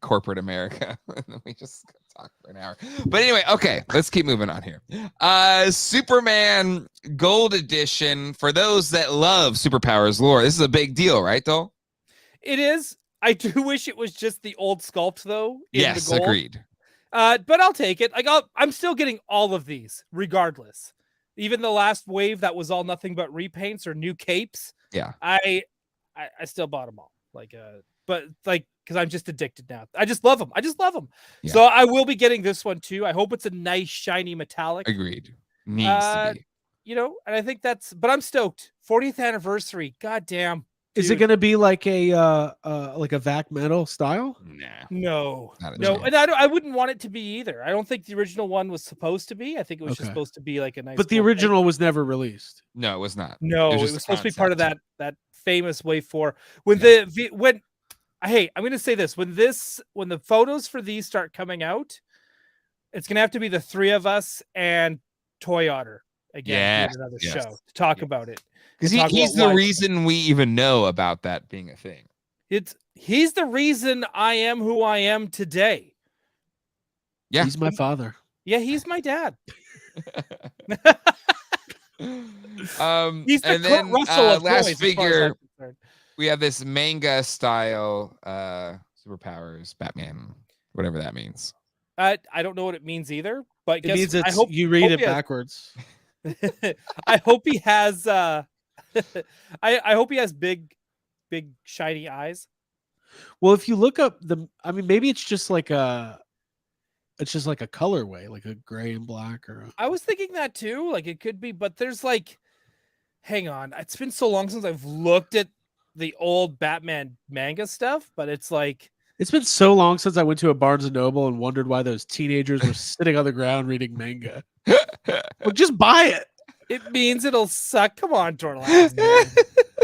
corporate America. We just talk for an hour. But anyway, okay, let's keep moving on here. Superman Gold Edition, for those that love Superpowers lore, this is a big deal, right, Dole? It is. I do wish it was just the old sculpt though. Yes, the gold. agreed. But I'll take it. Like I'm still getting all of these regardless. Even the last wave that was all nothing but repaints or new capes. Yeah. I still bought them all. But because I'm just addicted now. I just love them. Yeah. So I will be getting this one too. I hope it's a nice shiny metallic. Agreed. Needs to be. And I think but I'm stoked. 40th anniversary. God damn. Is it going to be like a vac metal style? Nah. No. And I wouldn't want it to be either. I don't think the original one was supposed to be. I think it was just supposed to be like a nice. But the original was never released. No, it was not. No, it was supposed to be part of that famous Wave 4. I'm going to say this, when the photos for these start coming out, it's going to have to be the three of us and Toy Otter again. Another show to talk about it. Because he's the reason we even know about that being a thing. He's the reason I am who I am today. Yeah. He's my father. Yeah, he's my dad. He's the and then Russell of last toys, figure, we have this manga style superpowers Batman, whatever that means. I don't know what it means either, but it means you read it backwards. I hope he has I hope he has big shiny eyes. Well, if you look up maybe it's just like a colorway, like a gray and black I was thinking that too, like it could be, but there's hang on, it's been so long since I've looked at the old Batman manga stuff, but it's been so long since I went to a Barnes and Noble and wondered why those teenagers were sitting on the ground reading manga. Well, just buy it. It means it'll suck. Come on, Torlax.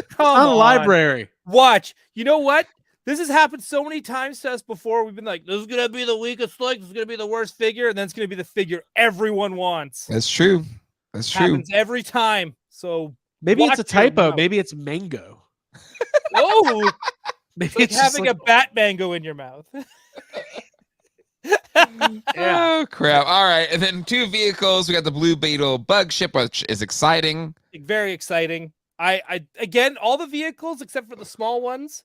Come on. Library. Watch. You know what? This has happened so many times to us before. We've been like, this is going to be the weakest flick. This is going to be the worst figure. And then it's going to be the figure everyone wants. That's true. That's true. Happens every time. So maybe it's a typo. Maybe it's mango. Oh, maybe it's having a bat mango in your mouth. Oh crap! All right, and then 2 vehicles. We got the Blue Beetle bug ship, which is exciting. Very exciting. I again, all the vehicles except for the small ones.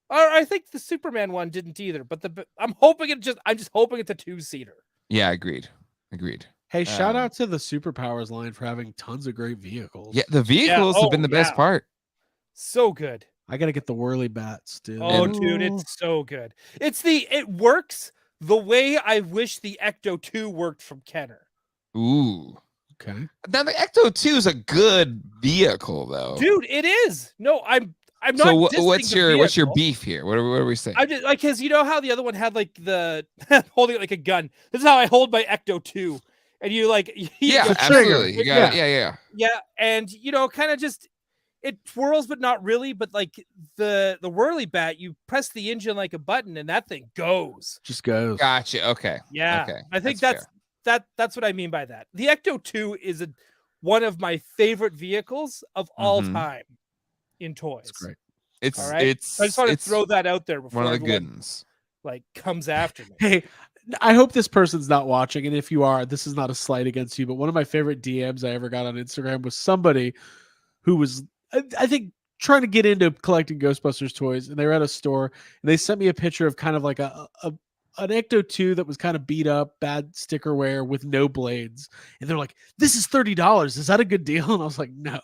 Or I think the Superman one didn't either. But I'm just hoping it's a 2-seater. Yeah, agreed. Hey, shout out to the Superpowers line for having tons of great vehicles. Yeah, the vehicles have been the best part. So good. I got to get the Whirly Bat still. Oh, dude, it's so good. It works the way I wish the Ecto 2 worked from Kenner. Ooh. Okay. Now the Ecto 2 is a good vehicle, though. Dude, it is. No, I'm not. So what's your beef here? What are we saying? I just because you know how the other one had the holding it like a gun. This is how I hold my Ecto 2, and you absolutely. You got it. Yeah, and kind of just. It twirls, but not really. But the Whirly Bat, you press the engine like a button, and that thing goes. Just goes. Gotcha. Okay. Yeah. Okay. I think that's what I mean by that. The Ecto 2 is one of my favorite vehicles of all time in toys. That's great. All right? I just want to throw that out there before one of the good ones comes after me. Hey, I hope this person's not watching, and if you are, this is not a slight against you. But one of my favorite DMs I ever got on Instagram was somebody who was, I think, trying to get into collecting Ghostbusters toys, and they were at a store, and they sent me a picture of kind of like an Ecto 2 that was kind of beat up, bad sticker wear with no blades, and they're like, "This is $30. Is that a good deal?" And I was like, "No,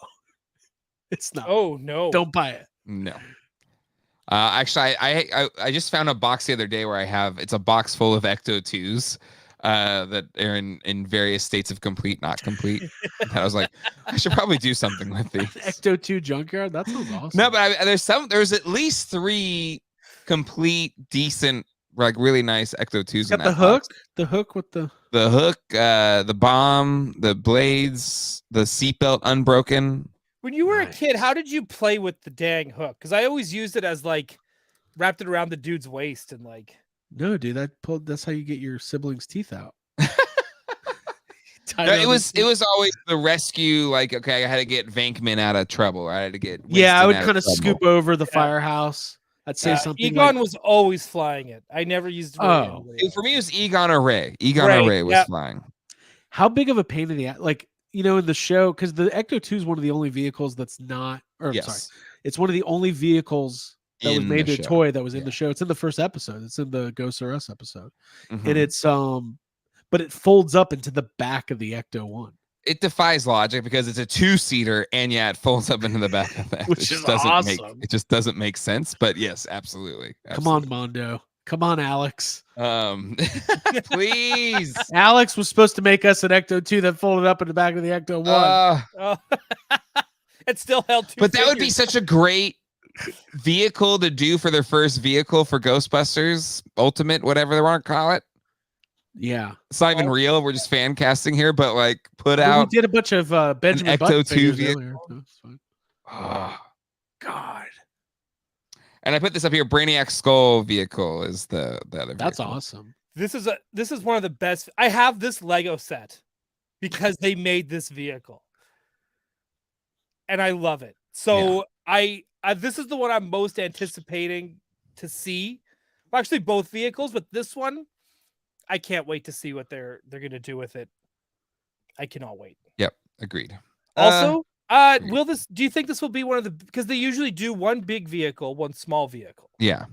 it's not. Oh no, don't buy it." No. Actually, I just found a box the other day where it's a box full of Ecto 2s. That are in various states of complete, not complete. And I was like, I should probably do something with these. Ecto 2 junkyard? That sounds awesome. No, but there's at least 3 decent, really nice Ecto 2s. Got the hook, the hook with the hook, the bomb, the blades, the seatbelt unbroken. When you were a kid, how did you play with the dang hook? Because I always used it as wrapped it around the dude's waist and No, dude, that's how you get your siblings' teeth out. No, it was always the rescue. Okay, I had to get Venkman out of trouble. I had to get I would kind of scoop over the firehouse. I'd say something. Egon was always flying it. I never used. For me, it was Egon or Ray. Ray was flying. How big of a pain in the ass? In the show, because the Ecto 2 is one of the only vehicles that's not. Sorry, it's one of the only vehicles that was In made the into a show. toy that was in Yeah. the show. It's in the first episode. It's in the Ghosts R Us episode. Mhm. And it's but it folds up into the back of the Ecto-1. It defies logic because it's a 2-seater, and yeah, it folds up into the back of that. Which It just is doesn't make awesome. it just doesn't make sense. But yes, absolutely. Come on, Mondo. Come on, Alex. Please. Alex was supposed to make us an Ecto-2 that folded up in the back of the Ecto-1. Oh. It still held 2 But that would be figures. such a great vehicle to do for their first vehicle for Ghostbusters Ultimate, whatever they want to call it. Yeah. It's not even real. We're just fan casting here, but like put Well, out we did a bunch of Benjamin Button Ecto-2 figures vehicle. earlier. So it's fine. Oh. God. And I put this up here. Brainiac Skull vehicle is the other. That's vehicle. awesome. This is one of the best. I have this Lego set because they made this vehicle, and I love it. So I this is the one I'm most anticipating to see. Well, actually, both vehicles, but this one, I can't wait to see what they're gonna do with it. I cannot wait. Yep, agreed. Also, do you think this will be one of the, because they usually do one big vehicle, one small vehicle. Yeah,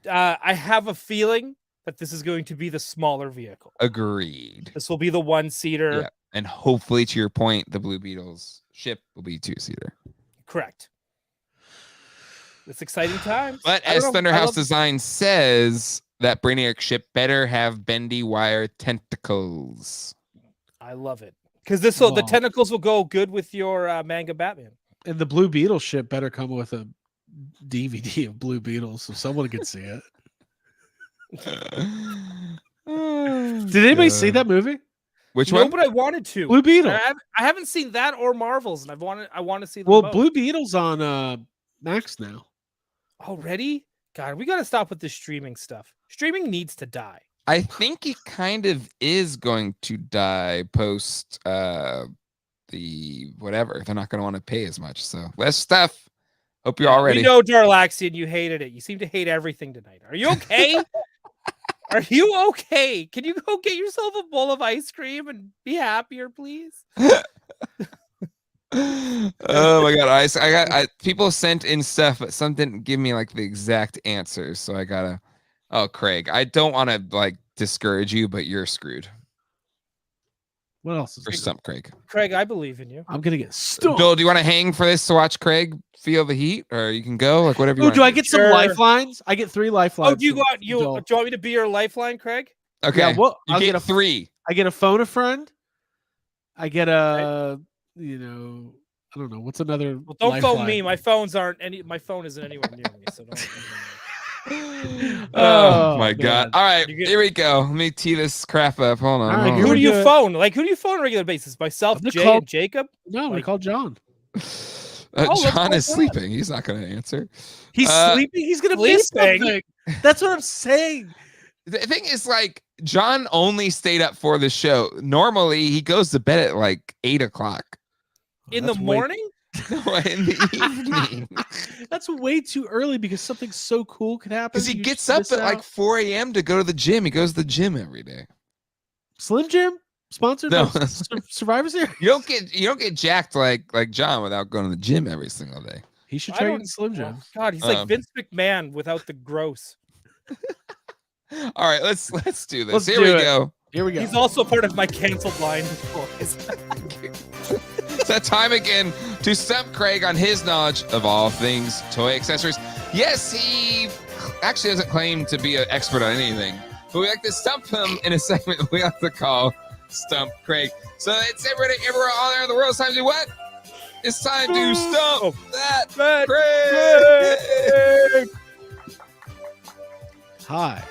I have a feeling that this is going to be the smaller vehicle. agreed. This will be the 1-seater. Yeah, and hopefully, to your point, the Blue Beetles ship will be 2-seater. Correct. It's exciting times. But as Thunderhouse Design says, that Brainiac ship better have bendy wire tentacles. I love it. Because the tentacles will go good with your manga Batman. And the Blue Beetle ship better come with a DVD of Blue Beetles so someone can see it. Did anybody see that movie? Which no, one? But I wanted to. Blue Beetle. I haven't seen that or Marvels, and I want to see them Well, both. Blue Beetle's on Max now. Already? God, we got to stop with this streaming stuff. Streaming needs to die. I think it kind of is going to die post the whatever. They're not going to want to pay as much. So less stuff. Hope you're all ready. We know, Darlaxian, you hated it. You seem to hate everything tonight. Are you okay? Are you okay? Can you go get yourself a bowl of ice cream and be happier, please? Oh my god! I people sent in stuff, but some didn't give me like the exact answers, so I gotta. Oh, Craig, I don't want to like discourage you, but you're screwed. What else is Or stump, Craig? Craig, I believe in you. I'm gonna get stumped. Bill, do you want to hang for this to watch Craig feel the heat, or you can go like whatever you want? Do I get some lifelines? I get 3 lifelines. Oh, do you do you want me to be your lifeline, Craig? Okay. Yeah, well, you get 3. I get a phone a friend. I get a I don't know what's another. Well, don't lifeline. phone me. My phone isn't anywhere near me, so don't. Oh my god! man. All right, here we go. Let me tee this crap up. Hold on. All right, hold on. Who do you phone? Like, who do you phone on a regular basis? Myself, Jay, and Jacob? No, we call John. John is sleeping. He's not going to answer. He's sleeping. He's going to miss something. That's what I'm saying. The thing is, like, John only stayed up for the show. Normally, he goes to bed at like 8:00 in the morning. No, in the evening. That's way too early because something so cool could happen. Because he gets up at like 4 a.m. to go to the gym. He goes to the gym every day. Slim Jim sponsored No. by Survivor Series. You don't get jacked like John without going to the gym every single day. He should try Slim Jim. God, he's like Vince McMahon without the gross. All right, let's do this. Let's Here do we it. go. Here we go. He's also part of my canceled line. It's that time again to stump Craig on his knowledge of all things toy accessories. Yes, he actually doesn't claim to be an expert on anything, but we like to stump him in a segment we like to call Stump Craig. So it's everybody, everywhere, all there in the world. It's time to do what? It's time to stump that Craig. Hi.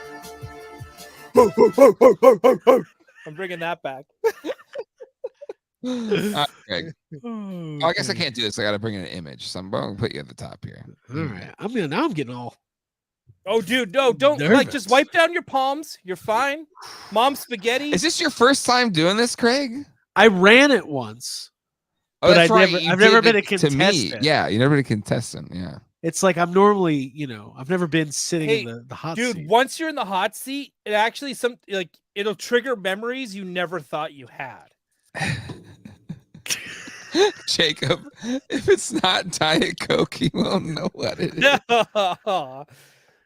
I'm bringing that back. Craig. Oh, I guess I can't do this. I got to bring in an image. So I'm going to put you at the top here. All right. Now I'm getting all. Oh, dude, no, don't nervous. like just wipe down your palms. You're fine. Mom spaghetti. Is this your first time doing this, Craig? I ran it once. Oh, but that's right. I've never been a To me, contestant. yeah, you never been a contestant. Yeah. It's like I'm normally, I've never been sitting in the hot dude, seat. once you're in the hot seat, it actually it'll trigger memories you never thought you had. Jacob, if it's not Diet Coke, you won't know what it is.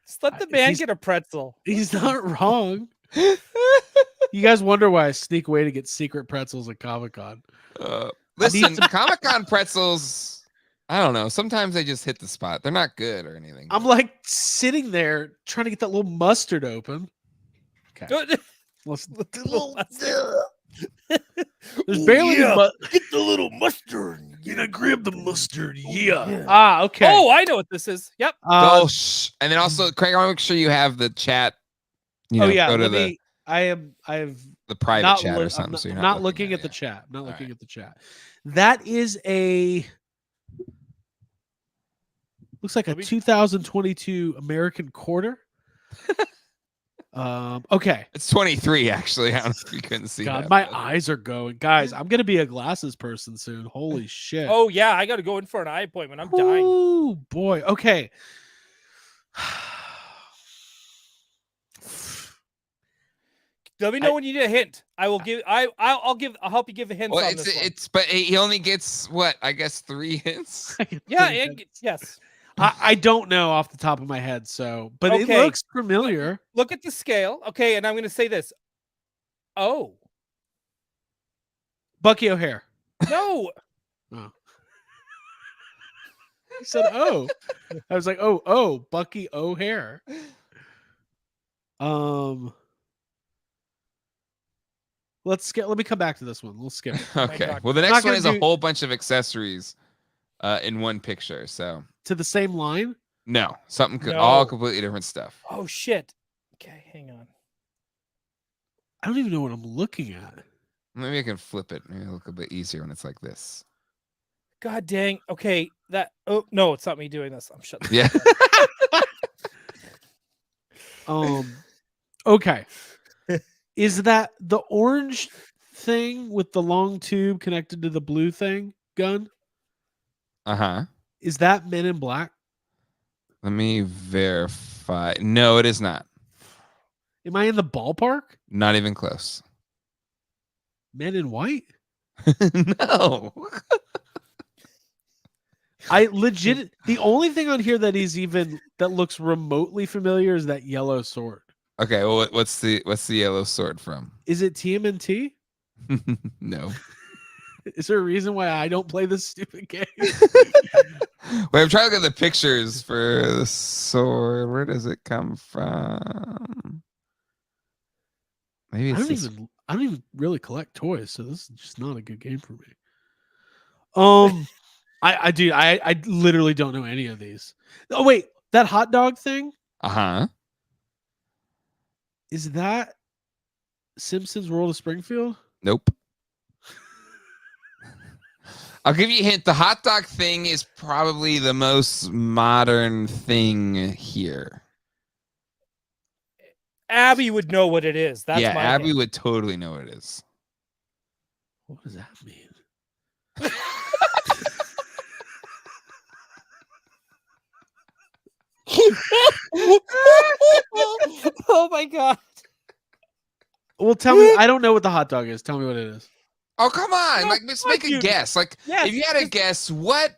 Just let the man get a pretzel. He's not wrong. You guys wonder why I sneak away to get secret pretzels at Comic-Con. Listen, Comic-Con pretzels, I don't know. Sometimes they just hit the spot. They're not good or anything. I'm like sitting there trying to get that little mustard open. Okay. There's barely get the little mustard. Grab the mustard. Yeah. Ah, okay. Oh, I know what this is. Yep. And then also, Craig, I want to make sure you have the chat. Go to I have the private chat or something. I'm not looking at the chat. I'm not looking at the chat. That is looks like a 2022 American quarter. Okay. It's 23, actually. I don't know if you couldn't see that. My eyes are going. Guys, I'm gonna be a glasses person soon. Holy shit. Oh yeah, I gotta go in for an eye appointment. I'm dying. Oh boy. Okay. Let me know when you need a hint. I will give. I'll help you give a hint. Well, on this one. but he only gets what? I guess 3 hints. Yeah. Yes. I don't know off the top of my head, but it looks familiar. Look at the scale. Okay, and I'm going to say this. Oh. Bucky O'Hare. No. Oh. He said, "Oh." I was like, "Oh, Bucky O'Hare." Let me come back to this one. We'll skip it. Okay. Well, the next one is a whole bunch of accessories in one picture. So to the same line? No, all completely different stuff. Oh shit. Okay, hang on. I don't even know what I'm looking at. Maybe I can flip it. Maybe it'll look a bit easier when it's like this. God dang. Okay, oh no, it's not me doing this. I'm shutting. Yeah. Okay. Is that the orange thing with the long tube connected to the blue thing gun? Uh-huh. Is that Men in Black? Let me verify. No, it is not. Am I in the ballpark? Not even close. Men in White? No. The only thing on here that looks remotely familiar is that yellow sword. Okay, well, what's the yellow sword from? Is it TMNT? No. Is there a reason why I don't play this stupid game? Wait, I'm trying to look at the pictures for the sword. Where does it come from? Maybe it's I don't even really collect toys, so this is just not a good game for me. I literally don't know any of these. Oh wait, that hot dog thing? Uh-huh. Is that Simpsons World of Springfield? Nope. I'll give you a hint. The hot dog thing is probably the most modern thing here. Abby would know what it is. That's my Abby hint. would totally know what it is. What does that mean? Oh my god. Well, tell me. I don't know what the hot dog is. Tell me what it is. Oh, come on. Just make a guess. If you had to guess what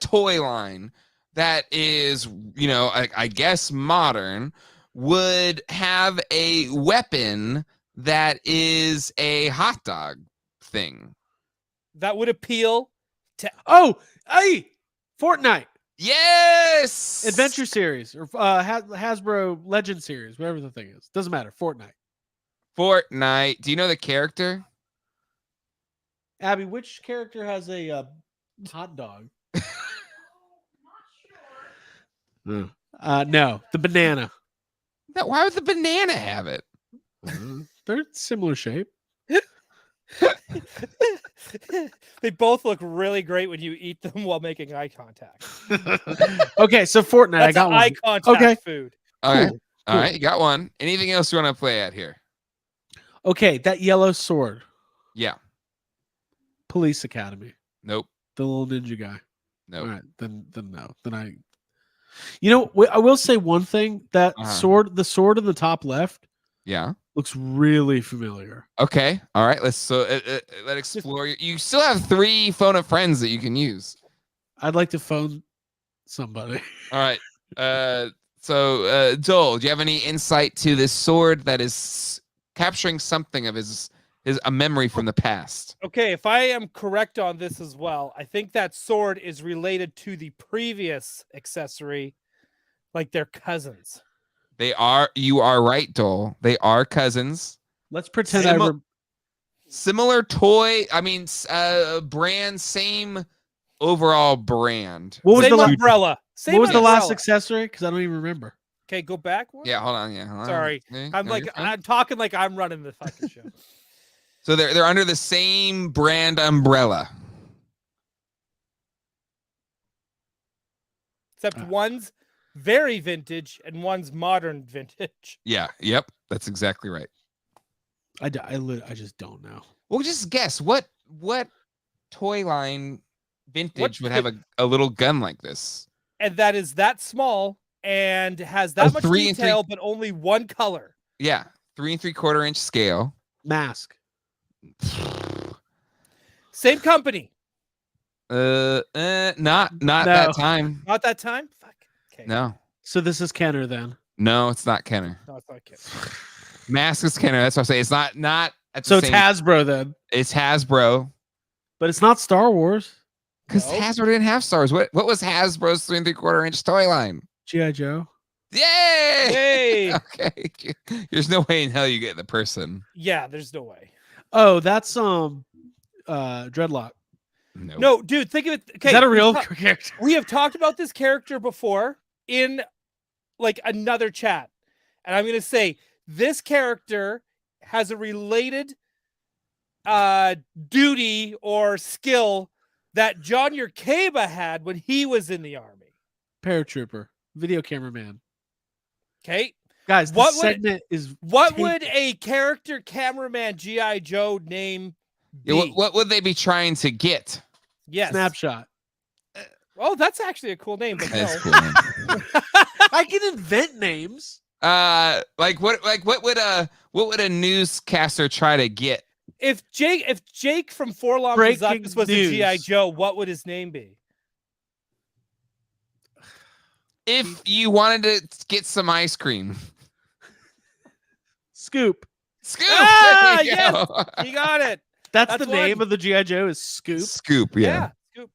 toy line that is, I guess modern would have a weapon that is a hot dog thing. That would appeal to Fortnite. Yes. Adventure Series or Hasbro Legend Series, whatever the thing is. Doesn't matter. Fortnite. Do you know the character? Abby, which character has a hot dog? No, the banana. No, why would the banana have it? They're similar shape. They both look really great when you eat them while making eye contact. Okay, so Fortnite. That's I got eye contact food. All right. All right, you got one. Anything else you want to play at here? Okay, that yellow sword. Yeah. Police Academy. Nope. The little ninja guy. Nope. All right, then no. Then I will say one thing. That sword, the sword in the top left, Yeah. Looks really familiar. Okay. All right. Let's let explore. You still have 3 phone a friends that you can use. I'd like to phone somebody. All right. So Joel, do you have any insight to this sword that is capturing something of his a memory from the past? Okay, if I am correct on this as well, I think that sword is related to the previous accessory, like they're cousins. You are right, Joel. They are cousins. Let's pretend similar toy. I mean, brand, same overall brand. What was same the umbrella. What was the last accessory? Because I don't even remember. Okay, go back one. Yeah, hold on. Yeah, hold on. Sorry, Okay. I'm talking like I'm running the fucking show. So they're under the same brand umbrella. Except one's very vintage and one's modern vintage. Yeah. Yep. That's exactly right. I just don't know. Well, just guess what toy line vintage would have a little gun like this? And that is that small and has that much detail, but only one color. Yeah, 3 3/4 inch scale. Mask. Same company. Not that time. Not that time. Fuck. Okay. No. So this is Kenner then. No, it's not Kenner. No, it's not Kenner. Mask is Kenner. That's what I'm saying. It's not. So it's Hasbro then. It's Hasbro. But it's not Star Wars. Because Hasbro didn't have Star Wars. What was Hasbro's 3 3/4 inch toy line? G.I. Joe. Yay! Yay! Okay. There's no way in hell you get the person. Yeah, there's no way. Oh, that's Dreadlock. No, dude, think of it. Okay, is that a real character? We have talked about this character before in like another chat. And I'm gonna say this character has a related duty or skill that John Yerkeba had when he was in the army. Paratrooper, video cameraman. Okay, guys, this segment is what would a character cameraman G.I. Joe name be? Yeah, what would they be trying to get? Yes, Snapshot. Oh, that's actually a cool name. But that's no. cool name. I can invent names. What would a newscaster try to get? If Jake from Forlom Kazakus was a G.I. Joe, what would his name be? If you wanted to get some ice cream. Scoop. Scoop. Ah, yes, you got it. That's the name of the G.I. Joe is Scoop. Scoop, yeah. Scoop.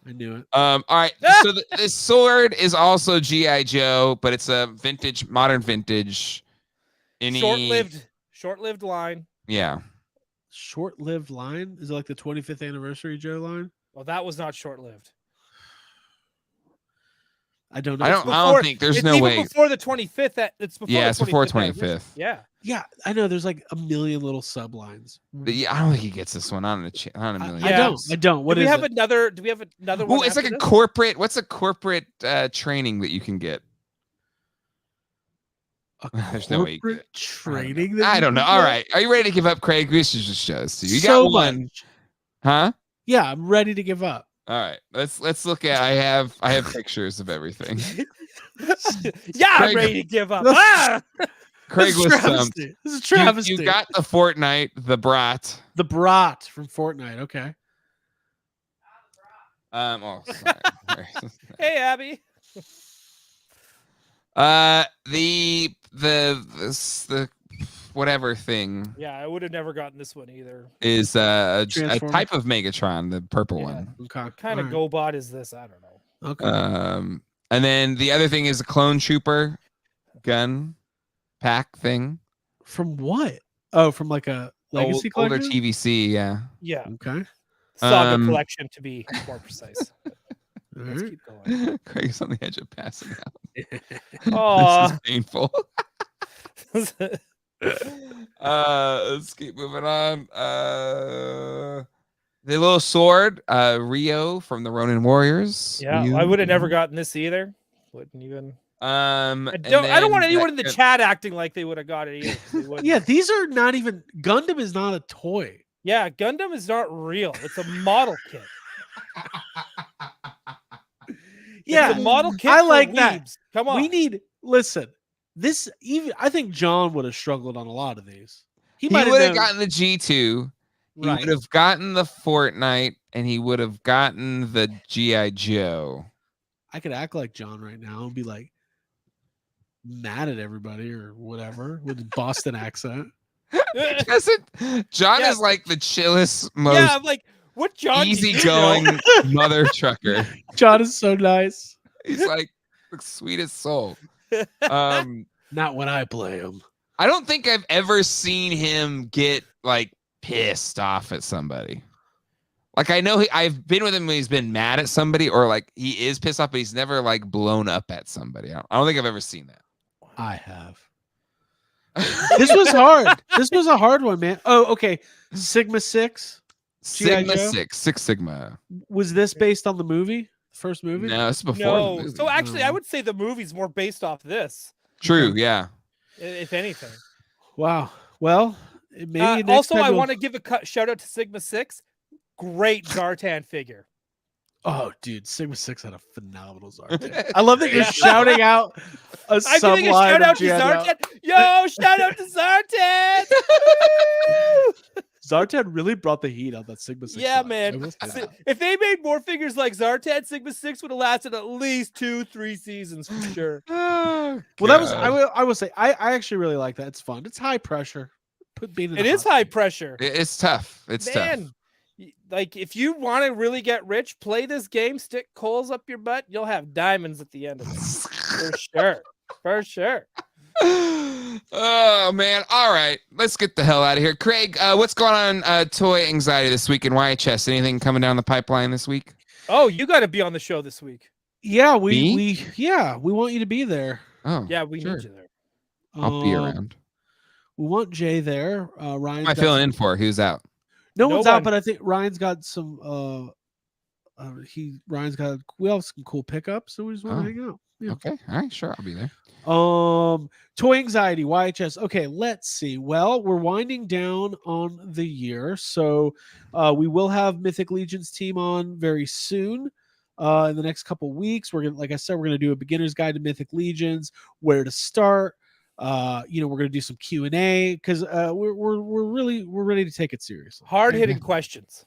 I knew it. All right. So this sword is also G.I. Joe, but it's a vintage, modern vintage. Short-lived line. Yeah. Short-lived line? Is it like the 25th anniversary Joe line? Well, that was not short-lived. I don't know. I don't think there's no way. Before the 25th. It's before. Yeah, the it's before 25th. Yeah. Yeah, I know. There's like a million little sublines. Yeah, I don't think he gets this one on a million. I don't. What do we is have it? another? Do we have another one? Oh, it's like a corporate. What's a corporate training that you can get? There's no way. Training. I don't know. All right, are you ready to give up, Craig? We should just show this to you. You got one, much. Huh? Yeah, I'm ready to give up. All right, let's look at. I have pictures of everything. Yeah, Craig, I'm ready to give up. Craig was stumped. This is travesty. You got the Fortnite, the Brat. The Brat from Fortnite. Okay. Oh, sorry. Hey, Abby. The whatever thing. Yeah, I would have never gotten this one either. Is a type of Megatron, the purple one. Okay. What kind of GoBot is this? I don't know. Okay. And then the other thing is a clone trooper gun pack thing. From what? Oh, from like a legacy older collection? TVC, yeah. Yeah. Okay. Saga collection, to be more precise. Let's Right. keep going. Craig's on the edge of passing out. Oh, This is painful. Let's keep moving on. The little sword, Rio from the Ronin Warriors. yeah. Ryu. I would have never gotten this either. Wouldn't even. I I don't want anyone in the chat acting like they would have got it either. 'cause they wouldn't. Yeah, these are not even Gundam is not a toy. Yeah, Gundam is not real. It's a model kit. Yeah, It's a model kit. I for like that. weebs. Come on. Listen, I think John would have struggled on a lot of these. He might would have known- gotten the G2. He right. would have gotten the Fortnite, and he would have gotten the G.I. Joe. I could act like John right now and be like mad at everybody or whatever with a Boston accent. John is like the chillest, most Yeah, I'm like, what John? easygoing mother trucker. John is so nice. He's like the sweetest soul. Not when I play him. I don't think I've ever seen him get like pissed off at somebody. Like I know I've been with him when he's been mad at somebody or like he is pissed off, but he's never like blown up at somebody. I don't think I've ever seen that. I have. This was hard. This was a hard one, man. Oh, okay. Sigma 6. Sigma 6, Six Sigma. Was this based on the movie? First movie? No, it's before the movie. So actually, I would say the movie's more based off this. True, yeah. If anything. Wow. Well, maybe also, I want to give a shout out to Sigma 6. Great Zartan figure. Oh, dude, Sigma 6 had a phenomenal Zartan. I love that you're shouting out a I'm giving a shout out to Zartan. Yo, shout out to Zartan. Zartan really brought the heat on that Sigma 6. Yeah, man. If they made more figures like Zartan, Sigma 6 would have lasted at least 2-3 seasons for sure. Well, that was I will say I actually really like that. It's fun. It's high pressure. It is high pressure. It's tough. It's tough. Like if you want to really get rich, play this game, stick coals up your butt, you'll have diamonds at the end of it. For sure. For sure. Oh man. All right. Let's get the hell out of here. Craig, what's going on toy anxiety this week in YHS? Anything coming down the pipeline this week? Oh, you got to be on the show this week. Yeah, we want you to be there. Oh. Yeah, we need you there. I'll be around. We want Jay there. Ryan. Am I filling in for? Who's out? No one's out, but I think Ryan's got some we have some cool pickups, so we just want to hang out. Yeah. Okay. All right, sure. I'll be there. Toy anxiety, YHS. Okay, let's see. Well, we're winding down on the year, so we will have Mythic Legion's team on very soon. In the next couple weeks, we're gonna, like I said, we're gonna do a beginner's guide to Mythic Legions, where to start. We're gonna do some Q&A because we're ready to take it seriously. Hard hitting questions.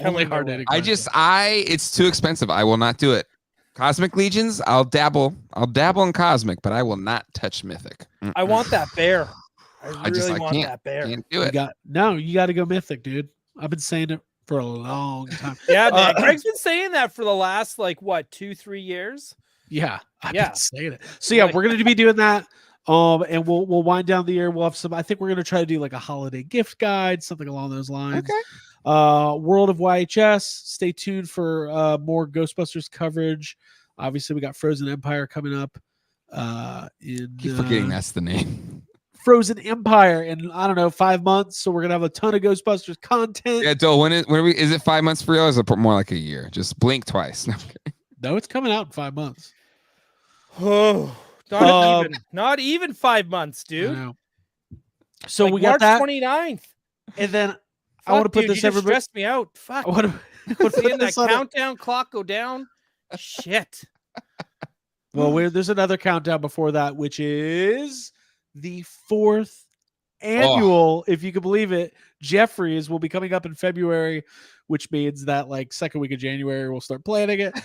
Only hard hitting. It's too expensive. I will not do it. Cosmic Legions, I'll dabble in Cosmic, but I will not touch Mythic. I want that bear. I really want that bear. Can't do it. You got to go Mythic, dude. I've been saying it for a long time. Yeah, man. Craig's been saying that for the last 2-3 years. Yeah, I've been saying it. So yeah, we're gonna be doing that. And we'll wind down the year. We'll have some. I think we're gonna try to do like a holiday gift guide, something along those lines. Okay. World of YHS. Stay tuned for more Ghostbusters coverage. Obviously, we got Frozen Empire coming up. Keep forgetting that's the name. Frozen Empire in 5 months. So we're gonna have a ton of Ghostbusters content. Yeah, Dole. Is it 5 months for real? Or is it more like a year? Just blink twice. No, it's coming out in 5 months. Oh. Not even 5 months, dude. So we got March that 29th. And then I want to put this everybody stressed me out. Fuck. I want to seeing that countdown clock go down. Shit. Well, there's another countdown before that, which is the 4th annual, if you can believe it, Jeffries will be coming up in February, which means that second week of January we'll start planning it,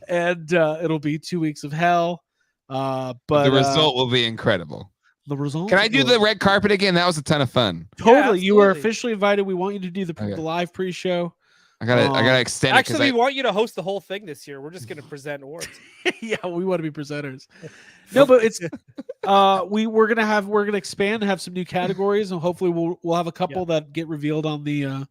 and it'll be 2 weeks of hell. But the result will be incredible. The result. Can I do the red carpet again? That was a ton of fun. Totally. You are officially invited. We want you to do the live pre-show. I gotta extend it. Actually, we want you to host the whole thing this year. We're just gonna present awards. Yeah, we want to be presenters. No, but it's we're gonna expand and have some new categories, and hopefully we'll have a couple that get revealed on the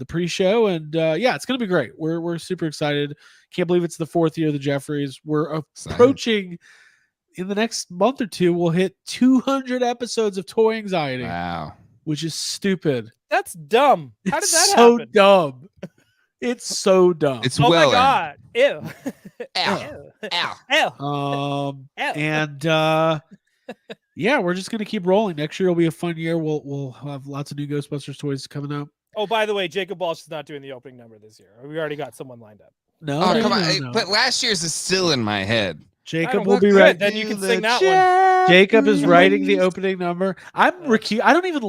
pre-show, and it's gonna be great. We're super excited. Can't believe it's the 4th year of the Jeffries. We're approaching in the next month or two. We'll hit 200 episodes of Toy Anxiety. Wow, which is stupid. That's dumb. How did that so happen? Dumb. It's so dumb. It's my god. Ew. Ow. And we're just gonna keep rolling. Next year will be a fun year. We'll have lots of new Ghostbusters toys coming out. Oh, by the way, Jacob Walsh is not doing the opening number this year. We already got someone lined up. No, come on. But last year's is still in my head. Jacob will be right. Then you can sing that one. Jacob is writing the opening number. I don't even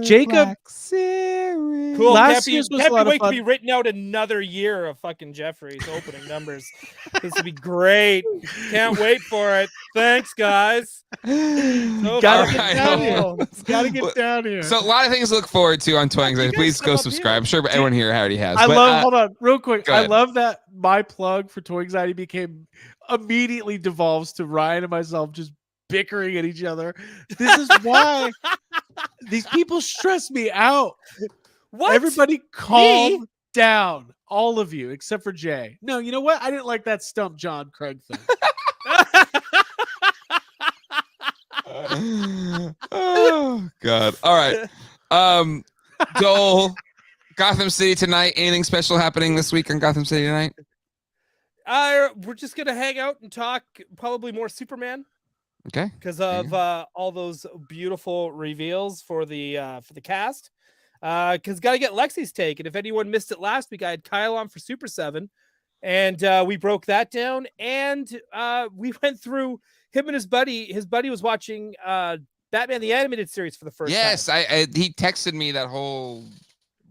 Jacob Series. Cool. Last Can't year's was a be lot of wait to fun. be written out another year of fucking Jeffrey's opening numbers. This would be great. Can't wait for it. Thanks, guys. So Gotta fucking get down cool. here. Gotta get down here. So a lot of things to look forward to on Toy Why'd you Geeks. guys Please come go up subscribe. here? I'm sure everyone here already has. I but, love. Hold on, real quick. go I ahead. love that my plug for Toy Anxiety became immediately devolves to Ryan and myself just bickering at each other. This is why these people stress me out. What? Everybody, calm down. All of you, except for Jay. No, you know what? I didn't like that Stump John Craig thing. Oh God. All right. Joel, Gotham City tonight. Anything special happening this week in Gotham City tonight? We're just gonna hang out and talk probably more Superman. Okay. Because of all those beautiful reveals for the cast. Because got to get Lexi's take. And if anyone missed it last week, I had Kyle on for Super 7. And we broke that down. And we went through him and his buddy. His buddy was watching Batman the Animated Series for the first time. Yes, he texted me that whole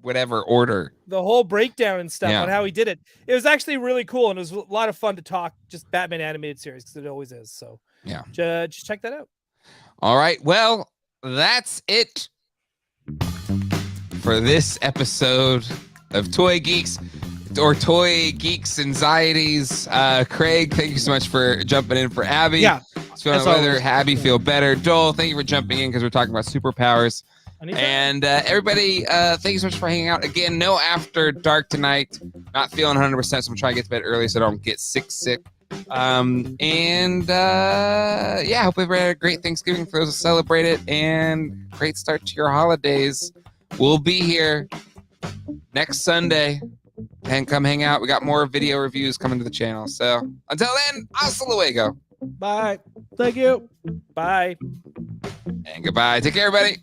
whatever order. The whole breakdown and stuff Yeah. on how he did it. It was actually really cool. And it was a lot of fun to talk just Batman Animated Series because it always is. So yeah, just check that out. All right. Well, that's it for this episode of Toy Geeks or Toy Geeks Anxieties. Craig, thank you so much for jumping in for Abby. Yeah. Feeling better. Abby, feel better. Joel, thank you for jumping in because we're talking about superpowers. And everybody, thank you so much for hanging out. Again, no after dark tonight. Not feeling 100%, so I'm trying to get to bed early so I don't get sick. Yeah, hope everybody had a great Thanksgiving for those who celebrate it and great start to your holidays. We'll be here next Sunday and come hang out. We got more video reviews coming to the channel. So until then, hasta luego. Bye. Thank you. Bye. And goodbye. Take care, everybody.